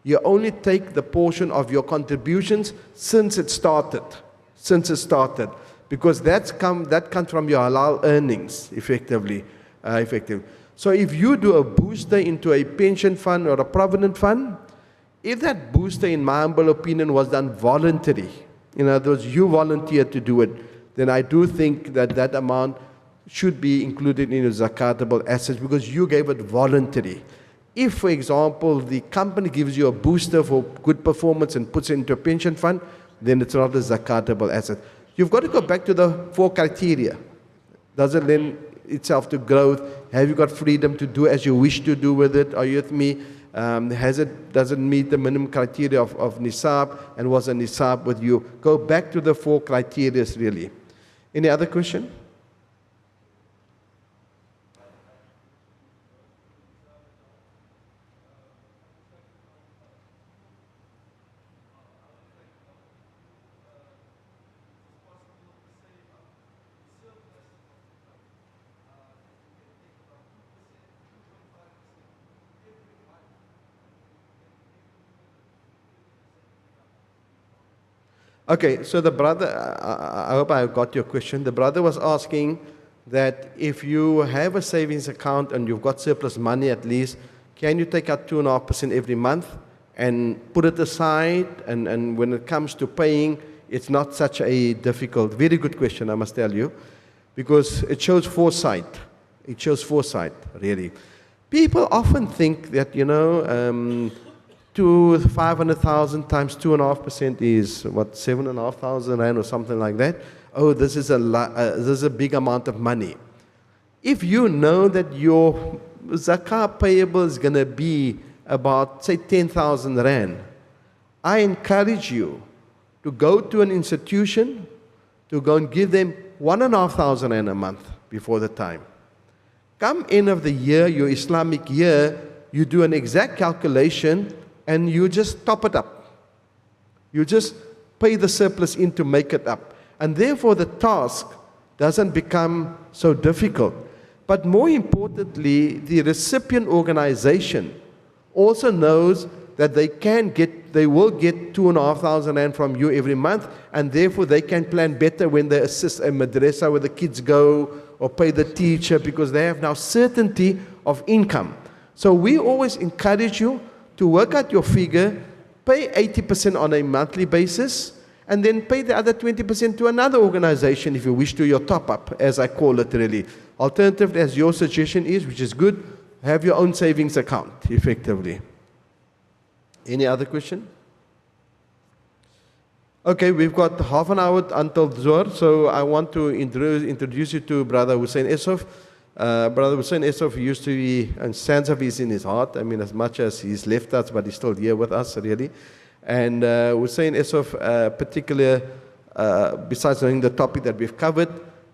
You only take the portion of your contributions since it started, because that comes from your halal earnings, effectively. So if you do a booster into a pension fund or a provident fund, if that booster, in my humble opinion, was done voluntary, in other words, you volunteered to do it, then I do think that that amount should be included in your zakatable assets because you gave it voluntary. If, for example, the company gives you a booster for good performance and puts it into a pension fund, then it's not a zakatable asset. You've got to go back to the 4 criteria. Does it then itself to growth? Have you got freedom to do as you wish to do with it? Are you with me? Does it meet the minimum criteria of nisab? And was a nisab with you? Go back to the 4 criteria really. Any other question? Okay, so the brother, I hope I got your question. The brother was asking that if you have a savings account and you've got surplus money at least, can you take out 2.5% every month and put it aside? And when it comes to paying, it's not such a difficult, very good question, I must tell you, because it shows foresight. It shows foresight, really. People often think that, 500,000 times 2.5% is what, 7,500 rand or something like that. Oh, this is a big amount of money. If you know that your zakah payable is going to be about, say, 10,000 rand, I encourage you to go to an institution to go and give them 1,500 rand a month before the time. Come end of the year, your Islamic year, you do an exact calculation and you just top it up. You just pay the surplus in to make it up. And therefore the task doesn't become so difficult. But more importantly, the recipient organization also knows that they will get 2,500 rand from you every month, and therefore they can plan better when they assist a madrasa where the kids go or pay the teacher, because they have now certainty of income. So we always encourage you to work out your figure, pay 80% on a monthly basis, and then pay the other 20% to another organization if you wish to your top-up, as I call it really. Alternatively, as your suggestion is, which is good, have your own savings account, effectively. Any other question? Okay, we've got half an hour until Zohar, so I want to introduce you to Brother Hoosen Essof. Brother Hoosen Essof used to be, and SANZAF is in his heart. I mean, as much as he's left us, but he's still here with us, really. And Hoosen Essof, particularly, besides knowing the topic that we've covered,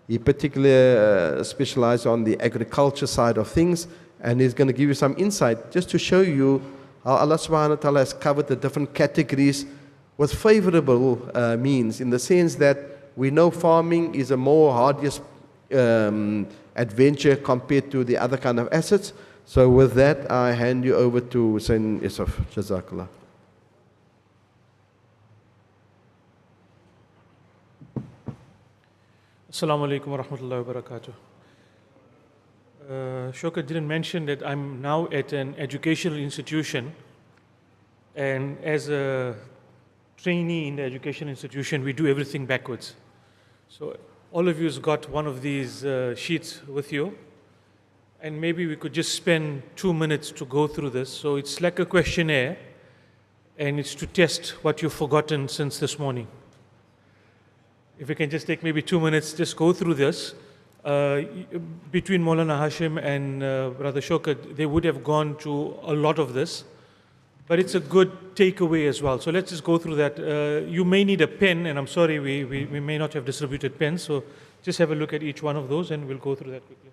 he particularly specialized on the agriculture side of things, and he's going to give you some insight just to show you how Allah subhanahu wa ta'ala has covered the different categories with favorable means, in the sense that we know farming is a more hardiest adventure compared to the other kind of assets. So with that, I hand you over to Hoosen Essof. Jazakallah. Assalamu alaikum wa rahmatullahi wa barakatuh. Showkat didn't mention that I'm now at an educational institution, and as a trainee in the educational institution, we do everything backwards. So all of you has got one of these sheets with you, and maybe we could just spend 2 minutes to go through this. So it's like a questionnaire, and it's to test what you've forgotten since this morning. If we can just take maybe 2 minutes, just go through this. Between Maulana Hassiem and Brother Showkat, they would have gone to a lot of this, but it's a good takeaway as well. So let's just go through that. You may need a pen, and I'm sorry we may not have distributed pens, so just have a look at each one of those and we'll go through that quickly.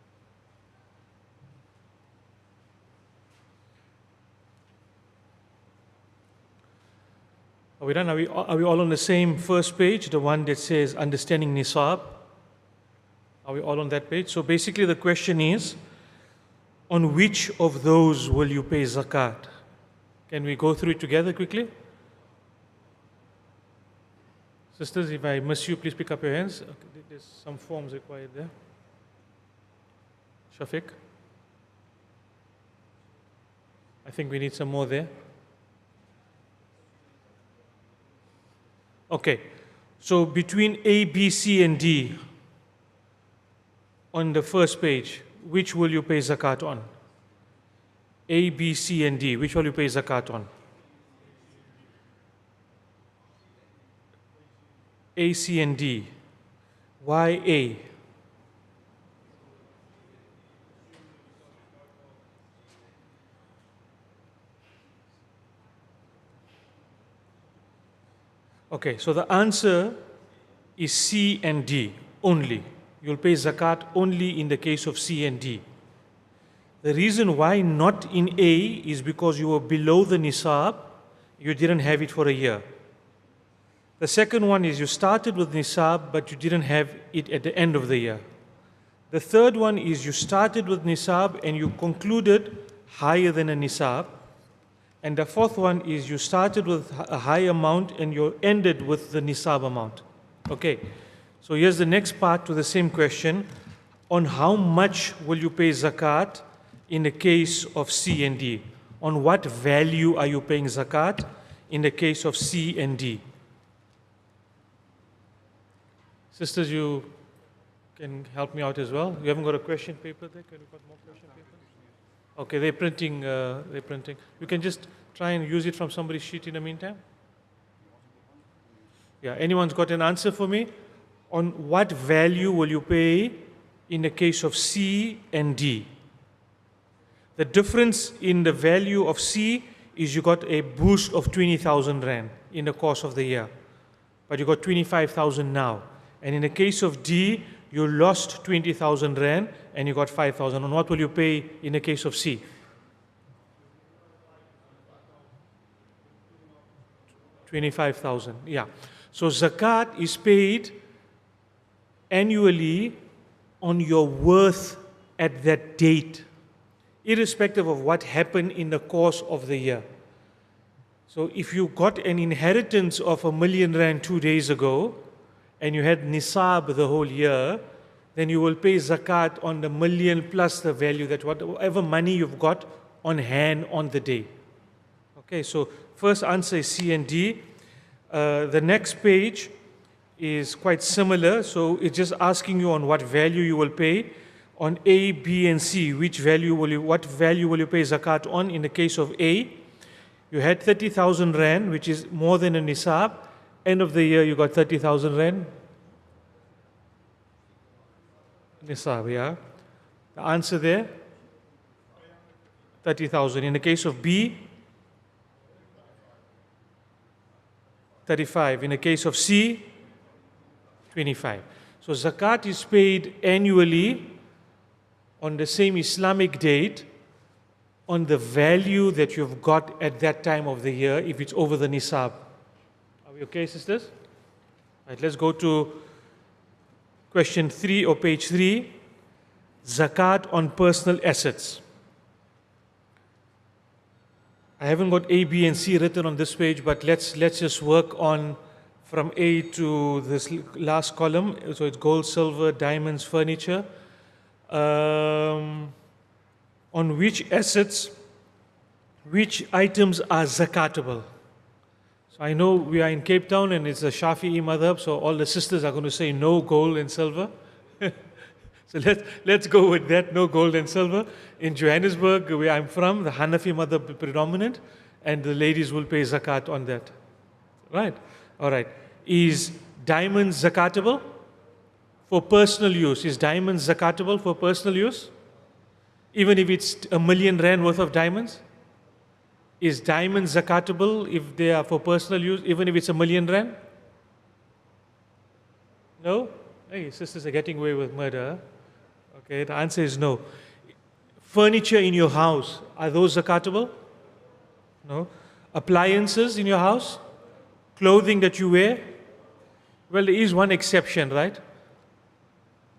Are we done? Are we all on the same first page, the one that says Understanding Nisab? Are we all on that page? So basically the question is, on which of those will you pay zakat? Can we go through it together quickly? Sisters, if I miss you, please pick up your hands. Okay, there's some forms required there. Shafiq? I think we need some more there. Okay, so between A, B, C, and D, on the first page, which will you pay zakat on? A, B, C, and D, which will you pay zakat on? A, C, and D. Why A? Okay, so the answer is C and D only. You'll pay zakat only in the case of C and D. The reason why not in A is because you were below the nisab, you didn't have it for a year. The second one is you started with nisab, but you didn't have it at the end of the year. The third one is you started with nisab and you concluded higher than a nisab. And the fourth one is you started with a high amount and you ended with the nisab amount. Okay, so here's the next part to the same question. On how much will you pay zakat in the case of C and D? On what value are you paying zakat in the case of C and D? Sisters, you can help me out as well. You haven't got a question paper there? Can you got more question paper? Okay, they're printing. You can just try and use it from somebody's sheet in the meantime. Yeah, anyone's got an answer for me? On what value will you pay in the case of C and D? The difference in the value of C is you got a boost of 20,000 Rand in the course of the year. But you got 25,000 now. And in the case of D, you lost 20,000 Rand and you got 5,000. And what will you pay in the case of C? 25,000, yeah. So zakat is paid annually on your worth at that date, irrespective of what happened in the course of the year. So if you got an inheritance of R1,000,000 2 days ago, and you had nisab the whole year, then you will pay zakat on the million plus the value, that whatever money you've got on hand on the day. Okay, so first answer is C and D. The next page is quite similar, so it's just asking you on what value you will pay. On A, B, and C, what value will you pay zakat on? In the case of A, you had 30,000 Rand, which is more than a nisab. End of the year, you got 30,000 Rand. Nisab, yeah. The answer there? 30,000. In the case of B, 35. In the case of C, 25. So zakat is paid annually on the same Islamic date on the value that you've got at that time of the year if it's over the nisab. Are we okay, sisters? Right, let's go to question 3 or page 3. Zakat on personal assets. I haven't got A, B, and C written on this page, but let's just work on from A to this last column. So it's gold, silver, diamonds, furniture. On which assets, which items are zakatable? So I know we are in Cape Town and it's a Shafi'i madhab, so all the sisters are going to say no gold and silver. So let's go with that, no gold and silver. In Johannesburg, where I'm from, the Hanafi madhab predominant, and the ladies will pay zakat on that. Right? All right. Is diamonds zakatable? For personal use. Is diamonds zakatable for personal use? Even if it's R1,000,000 Rand worth of diamonds? Is diamonds zakatable if they are for personal use, even if it's R1,000,000 Rand? No? Hey, sisters are getting away with murder. Okay, the answer is no. Furniture in your house, are those zakatable? No. Appliances in your house? Clothing that you wear? Well, there is one exception, right?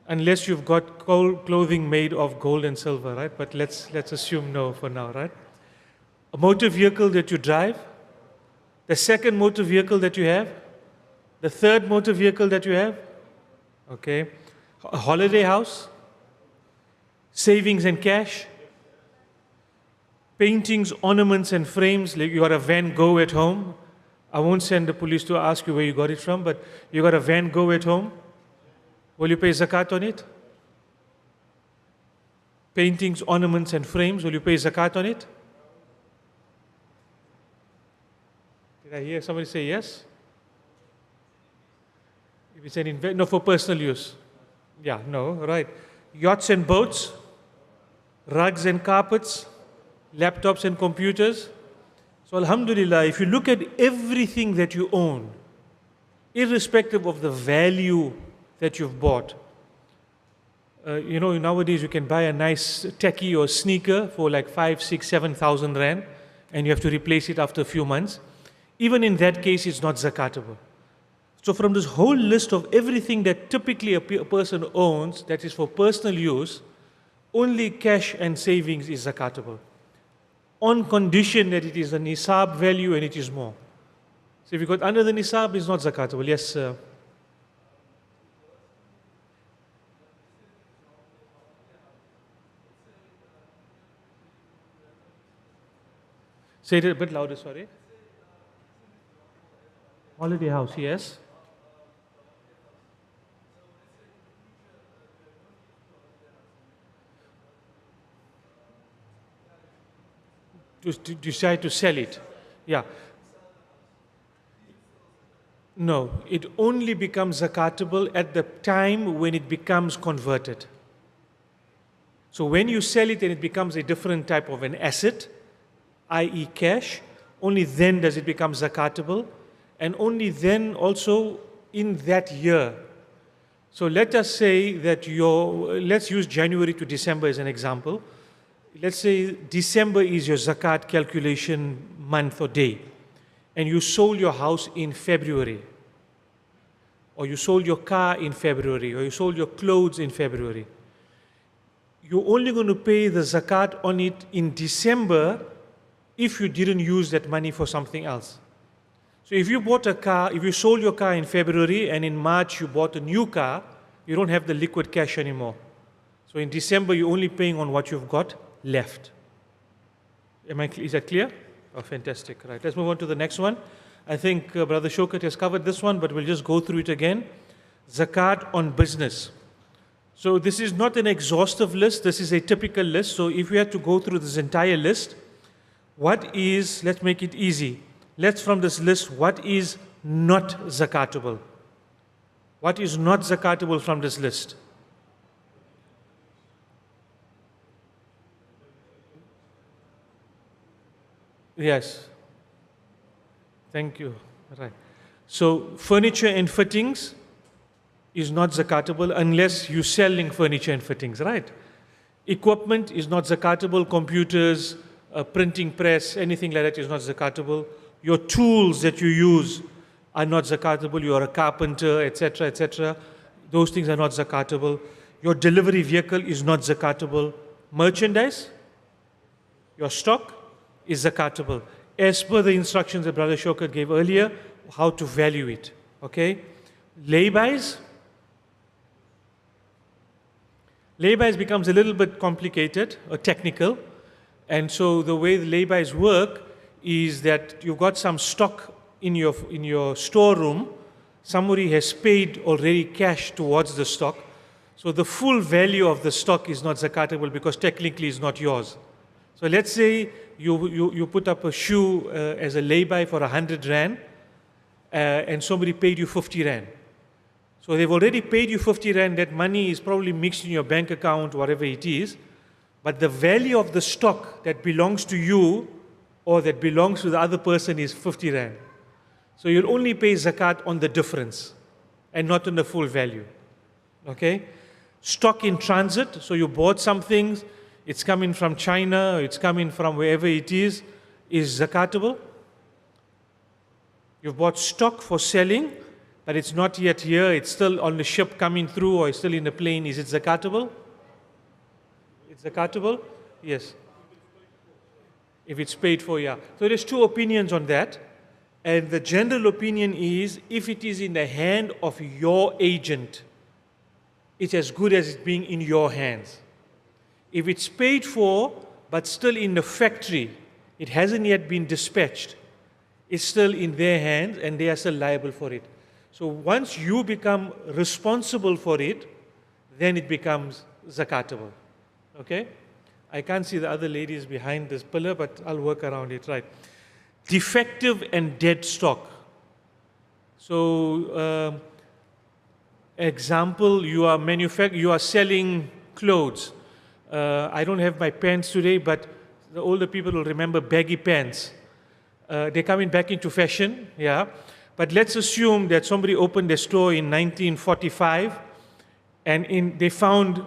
Unless you've got clothing made of gold and silver, right? But let's assume no for now, right? A motor vehicle that you drive, the second motor vehicle that you have, the third motor vehicle that you have, okay? A holiday house, savings and cash, paintings, ornaments and frames, like you got a Van Gogh at home. I won't send the police to ask you where you got it from, but you got a Van Gogh at home. Will you pay zakat on it? Paintings, ornaments and frames, will you pay zakat on it? Did I hear somebody say yes? If it's an no, for personal use. Yeah, no, right. Yachts and boats, rugs and carpets, laptops and computers. So alhamdulillah, if you look at everything that you own, irrespective of the value that you've bought. You know, nowadays you can buy a nice techie or sneaker for like 5, 6, 7,000 rand, and you have to replace it after a few months. Even in that case, it's not zakatable. So from this whole list of everything that typically a person owns that is for personal use, only cash and savings is zakatable, on condition that it is a nisab value and it is more. So if you got under the nisab, it's not zakatable. Yes, sir. Say it a bit louder, sorry. Holiday house, yes. To decide to sell it. Yeah. No, it only becomes zakatable at the time when it becomes converted. So when you sell it and it becomes a different type of an asset, i.e. cash, only then does it become zakatable, and only then also in that year. So let us say that let's use January to December as an example. Let's say December is your zakat calculation month or day, and you sold your house in February, or you sold your car in February, or you sold your clothes in February. You're only going to pay the zakat on it in December if you didn't use that money for something else. So if you bought a car, if you sold your car in February and in March you bought a new car, you don't have the liquid cash anymore. So in December you're only paying on what you've got left. Is that clear? Oh, fantastic. Right, let's move on to the next one. I think Brother Showkat has covered this one, but we'll just go through it again. Zakat on business. So this is not an exhaustive list, this is a typical list. So if we had to go through this entire list, let's make it easy. Let's from this list, what is not zakatable? What is not zakatable from this list? Yes. Thank you. Right. So furniture and fittings is not zakatable unless you're selling furniture and fittings, right? Equipment is not zakatable, computers, a printing press, anything like that is not zakatable. Your tools that you use are not zakatable. You are a carpenter, etc., etc. Those things are not zakatable. Your delivery vehicle is not zakatable. Merchandise, your stock is zakatable, as per the instructions that Brother Showkat gave earlier, how to value it. Okay? Laybys becomes a little bit complicated or technical. And so the way the laybys work is that you've got some stock in your storeroom. Somebody has paid already cash towards the stock. So the full value of the stock is not zakatable because technically it's not yours. So let's say you put up a shoe as a layby for 100 rand and somebody paid you 50 rand. So they've already paid you 50 rand. That money is probably mixed in your bank account, whatever it is. But the value of the stock that belongs to you or that belongs to the other person is 50 rand. So you'll only pay zakat on the difference and not on the full value. Okay? Stock in transit, so you bought some things, it's coming from China, or it's coming from wherever it is zakatable. You've bought stock for selling, but it's not yet here, it's still on the ship coming through, or it's still in the plane. Is it zakatable? It's zakatable? Yes. If it's paid for, yeah. So there's two opinions on that. And the general opinion is, if it is in the hand of your agent, it's as good as it being in your hands. If it's paid for, but still in the factory, it hasn't yet been dispatched, it's still in their hands and they are still liable for it. So once you become responsible for it, then it becomes zakatable. Okay? I can't see the other ladies behind this pillar, but I'll work around it, right? Defective and dead stock. So, example, you are selling clothes. I don't have my pants today, but the older people will remember baggy pants. They're coming back into fashion, yeah. But let's assume that somebody opened a store in 1945 and they found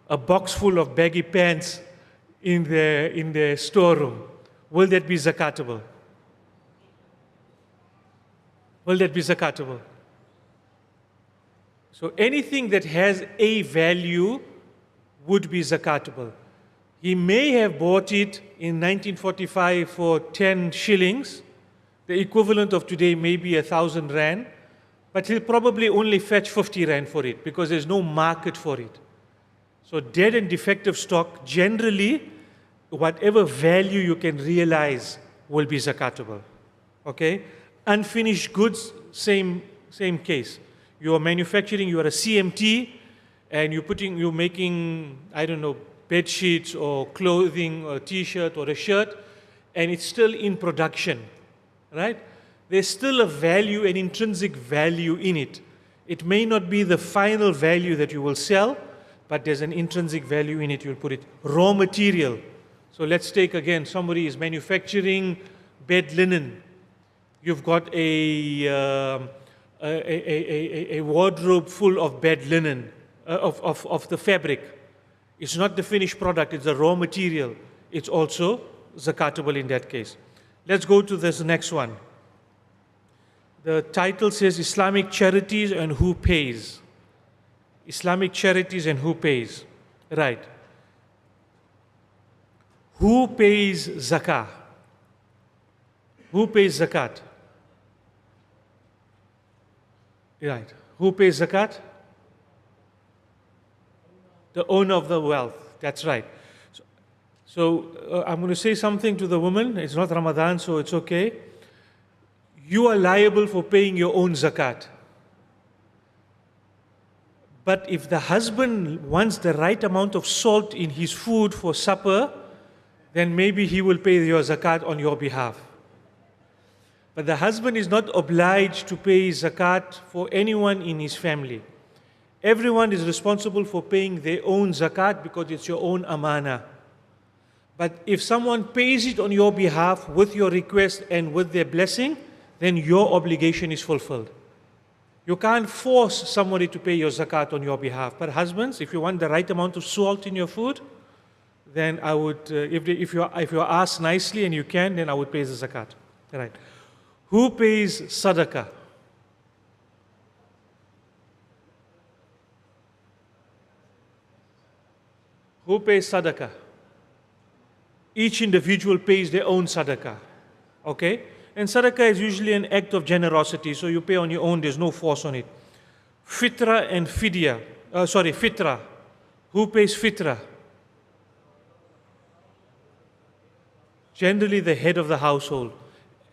a box full of baggy pants in the storeroom. Will that be zakatable? Will that be zakatable? So anything that has a value would be zakatable. He may have bought it in 1945 for 10 shillings. The equivalent of today may be 1,000 rand, but he'll probably only fetch 50 rand for it because there's no market for it. So dead and defective stock, generally, whatever value you can realize will be zakatable. Okay? Unfinished goods, same case. You are manufacturing, you are a CMT, and you're making, I don't know, bed sheets or clothing or a t-shirt or a shirt, and it's still in production, right? There's still a value, an intrinsic value in it. It may not be the final value that you will sell, but there's an intrinsic value in it, you'll put it. Raw material. So let's take again, somebody is manufacturing bed linen. You've got a wardrobe full of bed linen, of the fabric. It's not the finished product, it's the raw material. It's also zakatable in that case. Let's go to this next one. The title says Islamic charities and who pays. Islamic charities and who pays. Right. Who pays zakah? Who pays zakat? Right. Who pays zakat? The owner of the wealth. That's right. So I'm going to say something to the woman. It's not Ramadan, so it's okay. You are liable for paying your own zakat. But if the husband wants the right amount of salt in his food for supper, then maybe he will pay your zakat on your behalf. But the husband is not obliged to pay zakat for anyone in his family. Everyone is responsible for paying their own zakat because it's your own amana. But if someone pays it on your behalf with your request and with their blessing, then your obligation is fulfilled. You can't force somebody to pay your zakat on your behalf. But husbands, if you want the right amount of salt in your food, then I would, if you're asked nicely and you can, then I would pay the zakat. Right. Who pays sadaqah? Who pays sadaqah? Each individual pays their own sadaqah. Okay? And sadaqah is usually an act of generosity, so you pay on your own, there's no force on it. Fitra and fidya. Fitra. Who pays fitra? Generally the head of the household.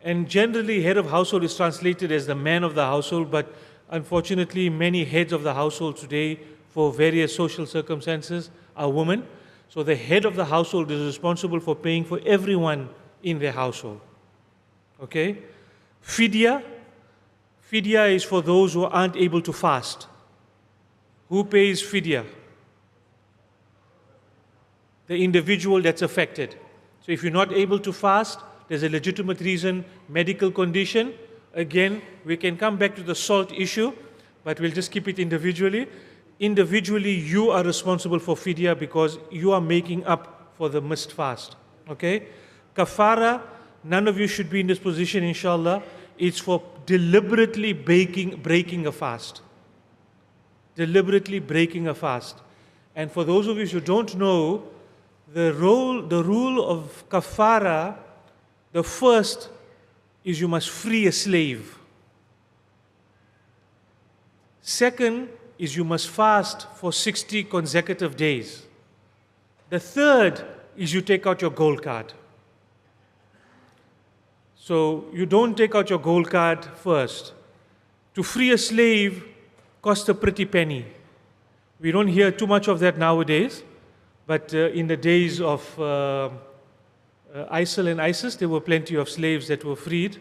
And generally head of household is translated as the man of the household, but unfortunately many heads of the household today, for various social circumstances, are women. So the head of the household is responsible for paying for everyone in their household. Okay? Fidya. Fidya is for those who aren't able to fast. Who pays fidya? The individual that's affected. So if you're not able to fast, there's a legitimate reason, medical condition. Again, we can come back to the salt issue, but we'll just keep it individually. Individually, you are responsible for fidya because you are making up for the missed fast. Okay? Kafara, none of you should be in this position, inshallah. It's for deliberately breaking a fast. Deliberately breaking a fast. And for those of you who don't know, the rule of kafara, the first is you must free a slave. Second is you must fast for 60 consecutive days. The third is you take out your gold card. So you don't take out your gold card first. To free a slave costs a pretty penny. We don't hear too much of that nowadays, but in the days of ISIL and ISIS, there were plenty of slaves that were freed.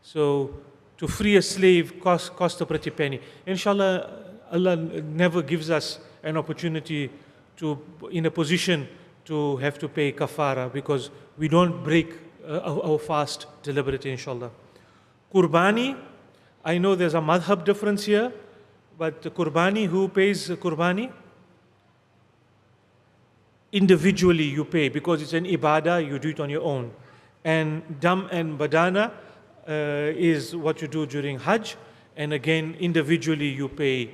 So to free a slave cost a pretty penny. Inshallah, Allah never gives us an opportunity in a position to have to pay kafara because we don't break our fast deliberately, inshallah. Qurbani, I know there's a madhab difference here, but the Qurbani, who pays Qurbani? Individually you pay, because it's an ibadah, you do it on your own. And dam and badana is what you do during Hajj, and again, individually you pay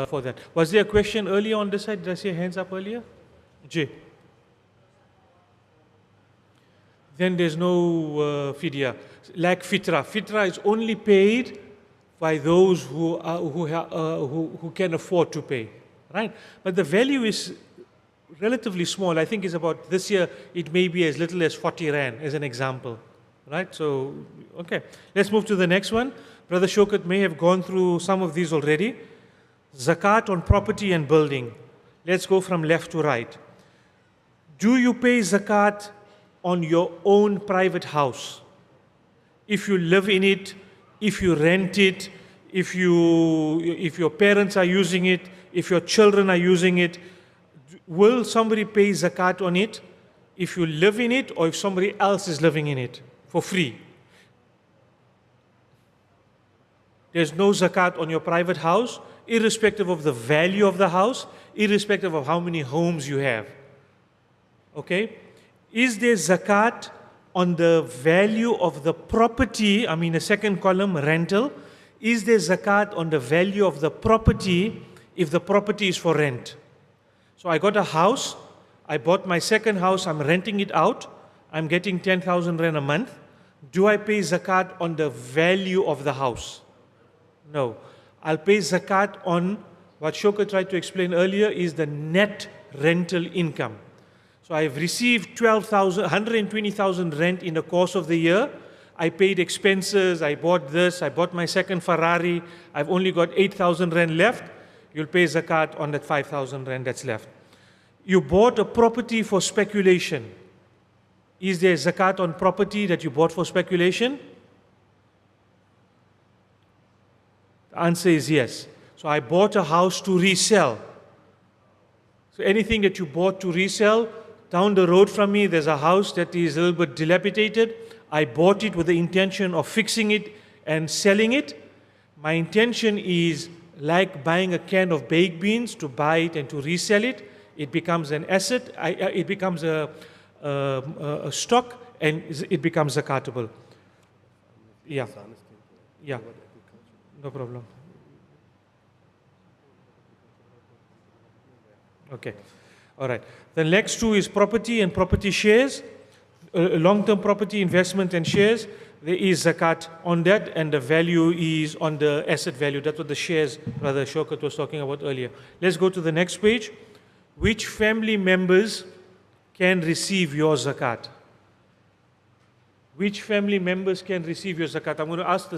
for that. Was there a question earlier on this side? Did I see hands up earlier? Jay. Then there's no fidya. Like fitra. Fitra is only paid by those who can afford to pay, right? But the value is relatively small. I think it's about, this year, it may be as little as 40 Rand, as an example, right? So, okay. Let's move to the next one. Brother Showkat may have gone through some of these already. Zakat on property and building. Let's go from left to right. Do you pay zakat on your own private house? If you live in it, if you rent it, if your parents are using it, if your children are using it, will somebody pay zakat on it if you live in it or if somebody else is living in it for free? There's no zakat on your private house, irrespective of the value of the house, irrespective of how many homes you have. Okay? Is there zakat on the value of the property? I mean, the second column, rental. Is there zakat on the value of the property if the property is for rent? So I got a house, I bought my second house, I'm renting it out, I'm getting 10,000 Rand a month. Do I pay zakat on the value of the house? No. I'll pay zakat on what Showkat tried to explain earlier, is the net rental income. So I've received 120,000 rent in the course of the year. I paid expenses, I bought this, I bought my second Ferrari, I've only got 8,000 Rand left. You'll pay zakat on that 5,000 Rand that's left. You bought a property for speculation. Is there zakat on property that you bought for speculation? The answer is yes. So I bought a house to resell. So anything that you bought to resell, down the road from me there's a house that is a little bit dilapidated. I bought it with the intention of fixing it and selling it. My intention is like buying a can of baked beans, to buy it and to resell it. It becomes an asset, it becomes a stock, and it becomes zakatable. Yeah. Yeah. No problem. Okay. All right. The next two is property and property shares. Long-term property investment and shares. There is zakat on that, and the value is on the asset value. That's what the shares, Brother Showkat was talking about earlier. Let's go to the next page. Which family members can receive your zakat? Which family members can receive your zakat? I'm going to ask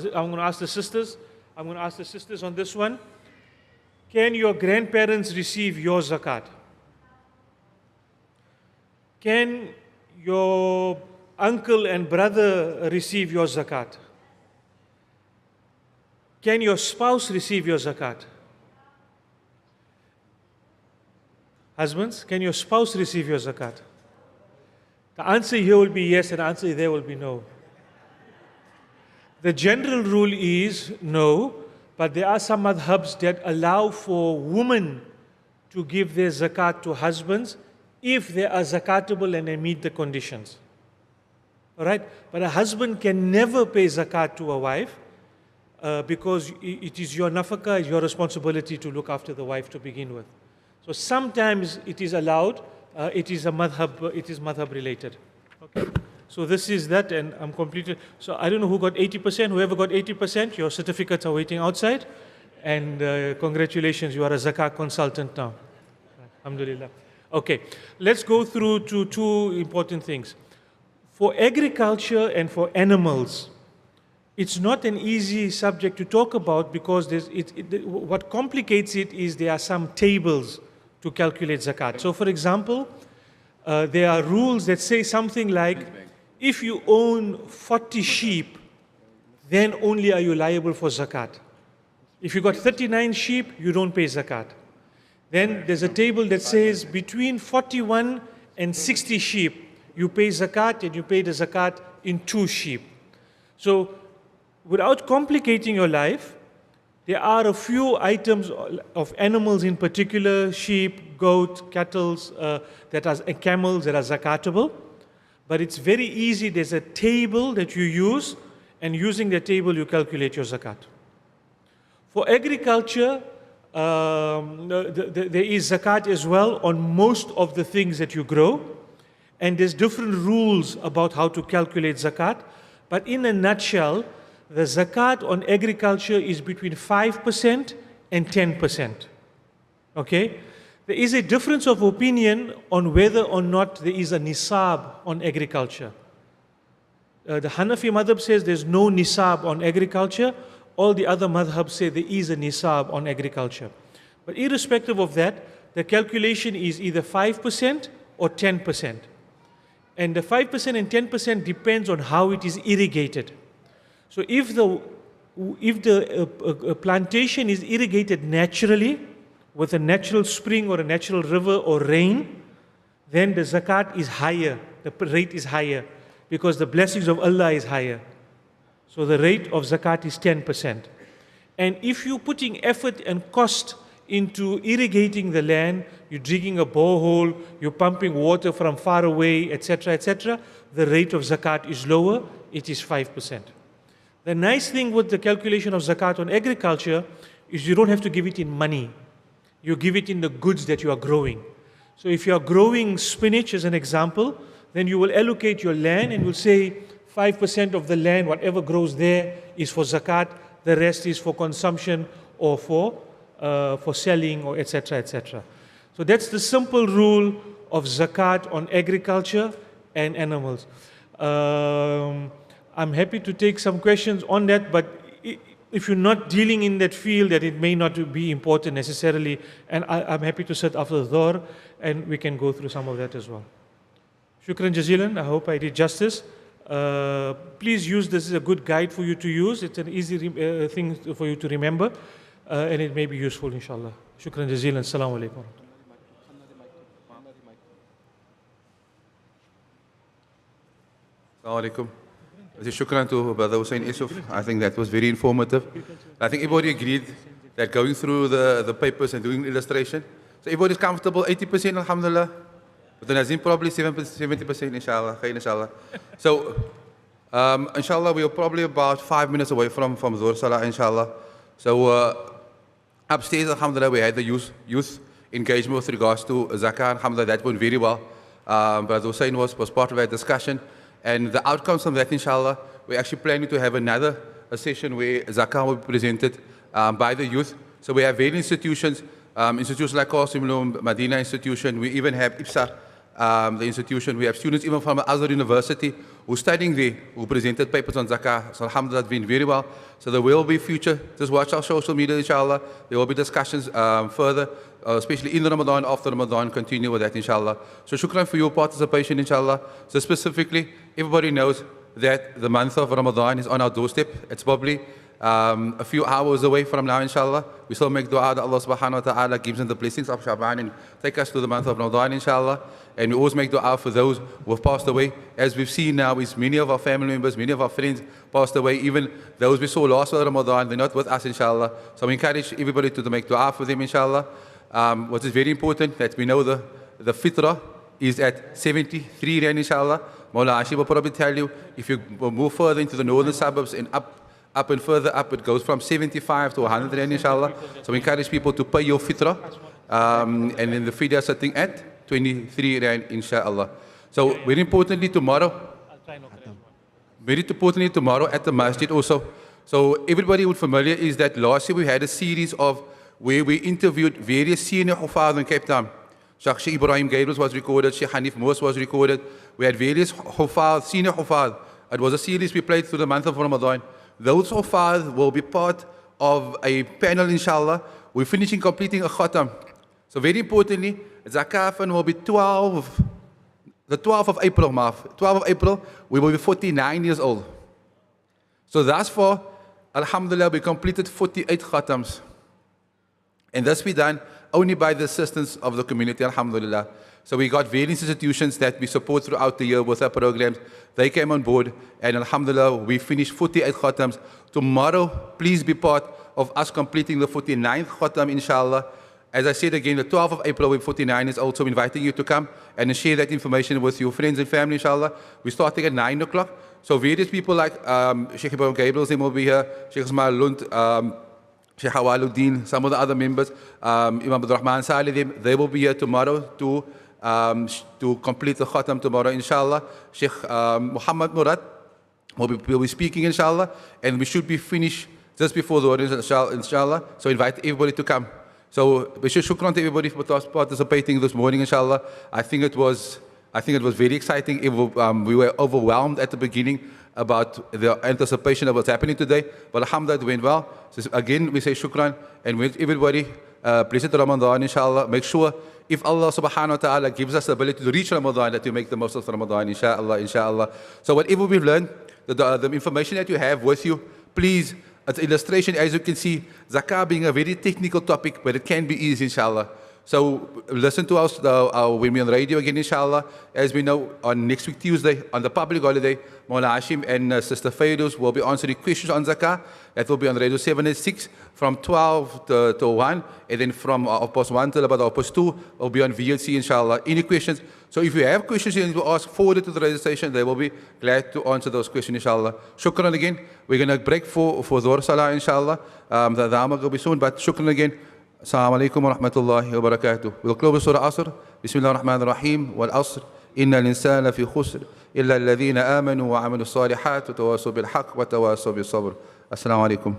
the sisters. I'm going to ask the sisters on this one. Can your grandparents receive your zakat? Can your uncle and brother receive your zakat? Can your spouse receive your zakat? Husbands, can your spouse receive your zakat? The answer here will be yes, and the answer there will be no. The general rule is no, but there are some madhabs that allow for women to give their zakat to husbands if they are zakatable and they meet the conditions. All right? But a husband can never pay zakat to a wife because it is your nafaka, it's your responsibility to look after the wife to begin with. So sometimes it is allowed, it is madhab related. Okay. So this is that, and I'm completed. So I don't know who got 80%. Whoever got 80%, your certificates are waiting outside. And congratulations, you are a zakah consultant now. Alhamdulillah. Okay, let's go through to two important things. For agriculture and for animals, it's not an easy subject to talk about because what complicates it is there are some tables to calculate zakat. So for example, there are rules that say something like, if you own 40 sheep, then only are you liable for zakat. If you got 39 sheep, you don't pay zakat. Then there's a table that says between 41 and 60 sheep, you pay zakat, and you pay the zakat in 2 sheep. So without complicating your life, There are a few items of animals in particular, sheep, goat, cattle, and camels that are zakatable. But it's very easy. There's a table that you use, and using the table you calculate your zakat. For agriculture, there is zakat as well on most of the things that you grow. And there's different rules about how to calculate zakat. But in a nutshell, the zakat on agriculture is between 5% and 10%. Okay? There is a difference of opinion on whether or not there is a nisab on agriculture. The Hanafi madhab says there's no nisab on agriculture. All the other madhabs say there is a nisab on agriculture. But irrespective of that, the calculation is either 5% or 10%. And the 5% and 10% depends on how it is irrigated. So if the plantation is irrigated naturally, with a natural spring or a natural river or rain, then the zakat is higher, the rate is higher, because the blessings of Allah is higher. So the rate of zakat is 10%. And if you're putting effort and cost into irrigating the land, you're digging a borehole, you're pumping water from far away, etc., the rate of zakat is lower, it is 5%. The nice thing with the calculation of zakat on agriculture is you don't have to give it in money. You give it in the goods that you are growing. So if you are growing spinach as an example, then you will allocate your land and will say 5% of the land, whatever grows there, is for zakat, the rest is for consumption or for selling, or etc. So that's the simple rule of zakat on agriculture and animals. I'm happy to take some questions on that, but if you're not dealing in that field, that it may not be important necessarily, and I'm happy to sit after the door and we can go through some of that as well. Shukran jazilan, I hope I did justice. Please use this as a good guide for you to use. It's an easy thing for you to remember, and it may be useful, inshallah. Shukran jazilan, assalamu alaikum. Assalamu alaikum. Shukran to Brother Hoosen Essof. I think that was very informative. I think everybody agreed that going through the papers and doing illustration, so everybody's comfortable, 80%, alhamdulillah. But the Nazim probably 70%, inshallah. Inshallah. So, inshallah, we are probably about 5 minutes away from Dhuhr Salah, inshallah. So, upstairs, alhamdulillah, we had the youth engagement with regards to zakah. Alhamdulillah, that went very well. Brother Hoosen was part of our discussion. And the outcomes from that, inshallah, we're actually planning to have another session where zakah will be presented by the youth. So we have various institutions like Cassiem, Medina Institution. We even have IPSA, the institution. We have students even from Azhar University who are studying there, who presented papers on zakah. So alhamdulillah, it's been very well. So there will be future. Just watch our social media, inshallah. There will be discussions further, especially in Ramadan, after Ramadan, continue with that, inshallah. So shukran for your participation, inshallah. So specifically, everybody knows that the month of Ramadan is on our doorstep. It's probably a few hours away from now, inshallah. We still make dua that Allah subhanahu wa ta'ala gives us the blessings of Shaban and take us to the month of Ramadan, inshallah. And we always make dua for those who have passed away. As we've seen now, is many of our family members, many of our friends passed away. Even those we saw last Ramadan, they're not with us, inshallah. So we encourage everybody to make dua for them, inshallah. What is very important, that we know the fitrah is at 73 rand, inshallah. Mawla Ashib will probably tell you, if you move further into the northern suburbs and up and further up, it goes from 75 to 100 rand, inshallah. So we encourage people to pay your fitrah. And then the fidya sitting at 23 rand, inshallah. So very importantly tomorrow at the masjid also. So everybody who's familiar is that last year we had a series of where we interviewed various senior Huffaz in Cape Town. Sheikh Ibrahim Gairus was recorded, Sheikh Hanif Moos was recorded. We had various Huffaz, senior Huffaz. It was a series we played through the month of Ramadan. Those Huffaz will be part of a panel, inshallah. We're finishing completing a khatam. So very importantly, zakah will be the 12th of April, 12th of April, we will be 49 years old. So thus far, alhamdulillah, we completed 48 khatams. And this we done only by the assistance of the community, alhamdulillah. So we got various institutions that we support throughout the year with our programs. They came on board, and alhamdulillah, we finished 48 khatams. Tomorrow, please be part of us completing the 49th Khatam, inshallah. As I said again, the 12th of April, with 49 is also inviting you to come and share that information with your friends and family, inshallah. We're starting at 9 o'clock. So various people like Sheikh Ibrahim Gabriel will be here, Sheikh Ismail Lund, Sheikh Hawaluddin, some of the other members, Imam Abdul Rahman Salih, they will be here tomorrow to complete the Khatam tomorrow, inshallah. Sheikh Mohammed Murad will be speaking, inshallah, and we should be finished just before the audience, inshallah. So invite everybody to come. So we should shukran to everybody for participating this morning, inshallah. I think it was very exciting. We were overwhelmed at the beginning about the anticipation of what's happening today, but alhamdulillah, it went well. So again, we say shukran, and with everybody, blessed Ramadan, inshallah. Make sure, if Allah subhanahu wa ta'ala gives us the ability to reach Ramadan, that we make the most of Ramadan, inshallah, inshallah. So whatever we've learned, the information that you have with you, please, as illustration, as you can see, zakah being a very technical topic, but it can be easy, inshallah. So listen to us when we're on radio again, inshallah. As we know, on next week, Tuesday, on the public holiday, Mawla Hassiem and Sister Fayruz will be answering questions on zakah. That will be on Radio 7 and 6 from 12 to 1. And then from 1 till about 2 will be on VLC, inshallah. Any questions? So if you have questions you need to ask, forward it to the radio station. They will be glad to answer those questions, inshallah. Shukran again. We're going to break for Dhuhr Salah, inshallah. The Dhamma will be soon, but shukran again. Assalamu alaikum wa rahmatullahi wa barakatuh. We'll close Surah Asr. Bismillah ar-Rahman ar-Rahim. Wal Asr. Inna al-insana fi khusr. Illa alladhina amanu wa amilu salihat wa tawasaw bil haqq wa tawasaw bis sabr. Assalamu alaikum.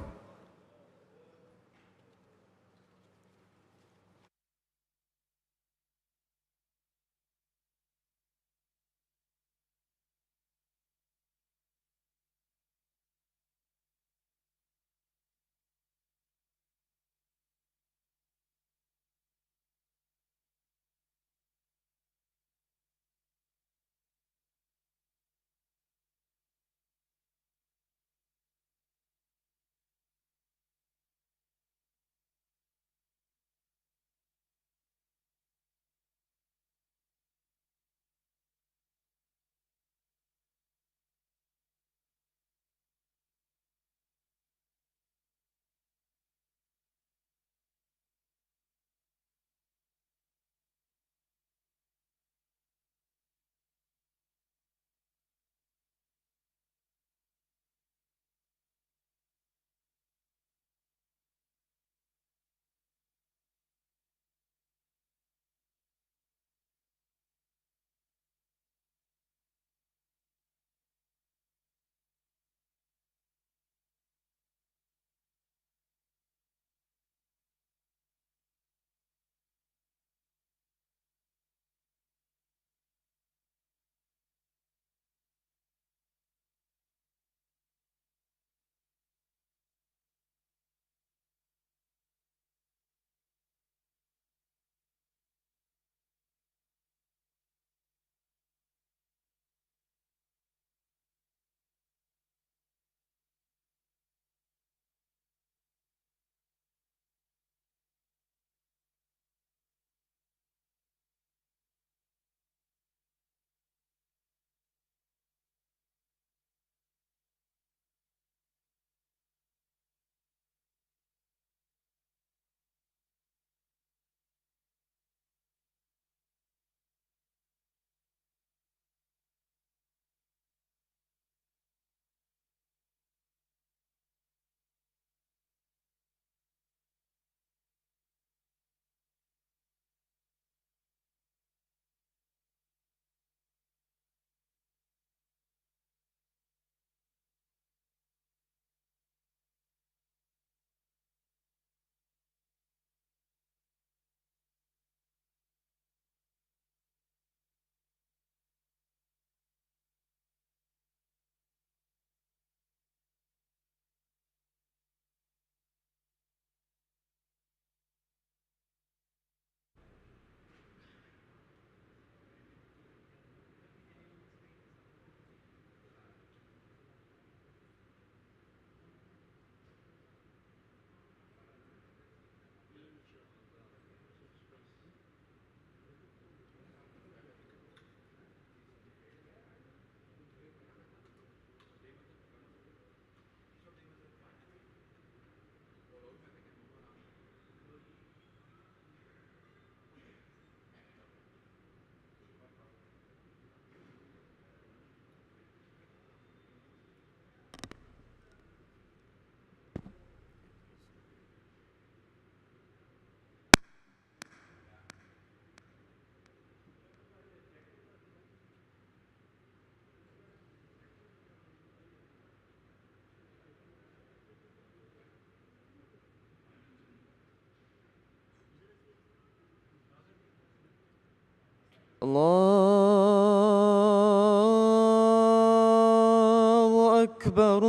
أكبر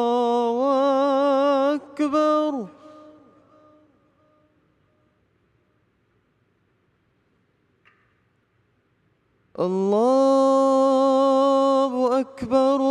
الله أكبر الله أكبر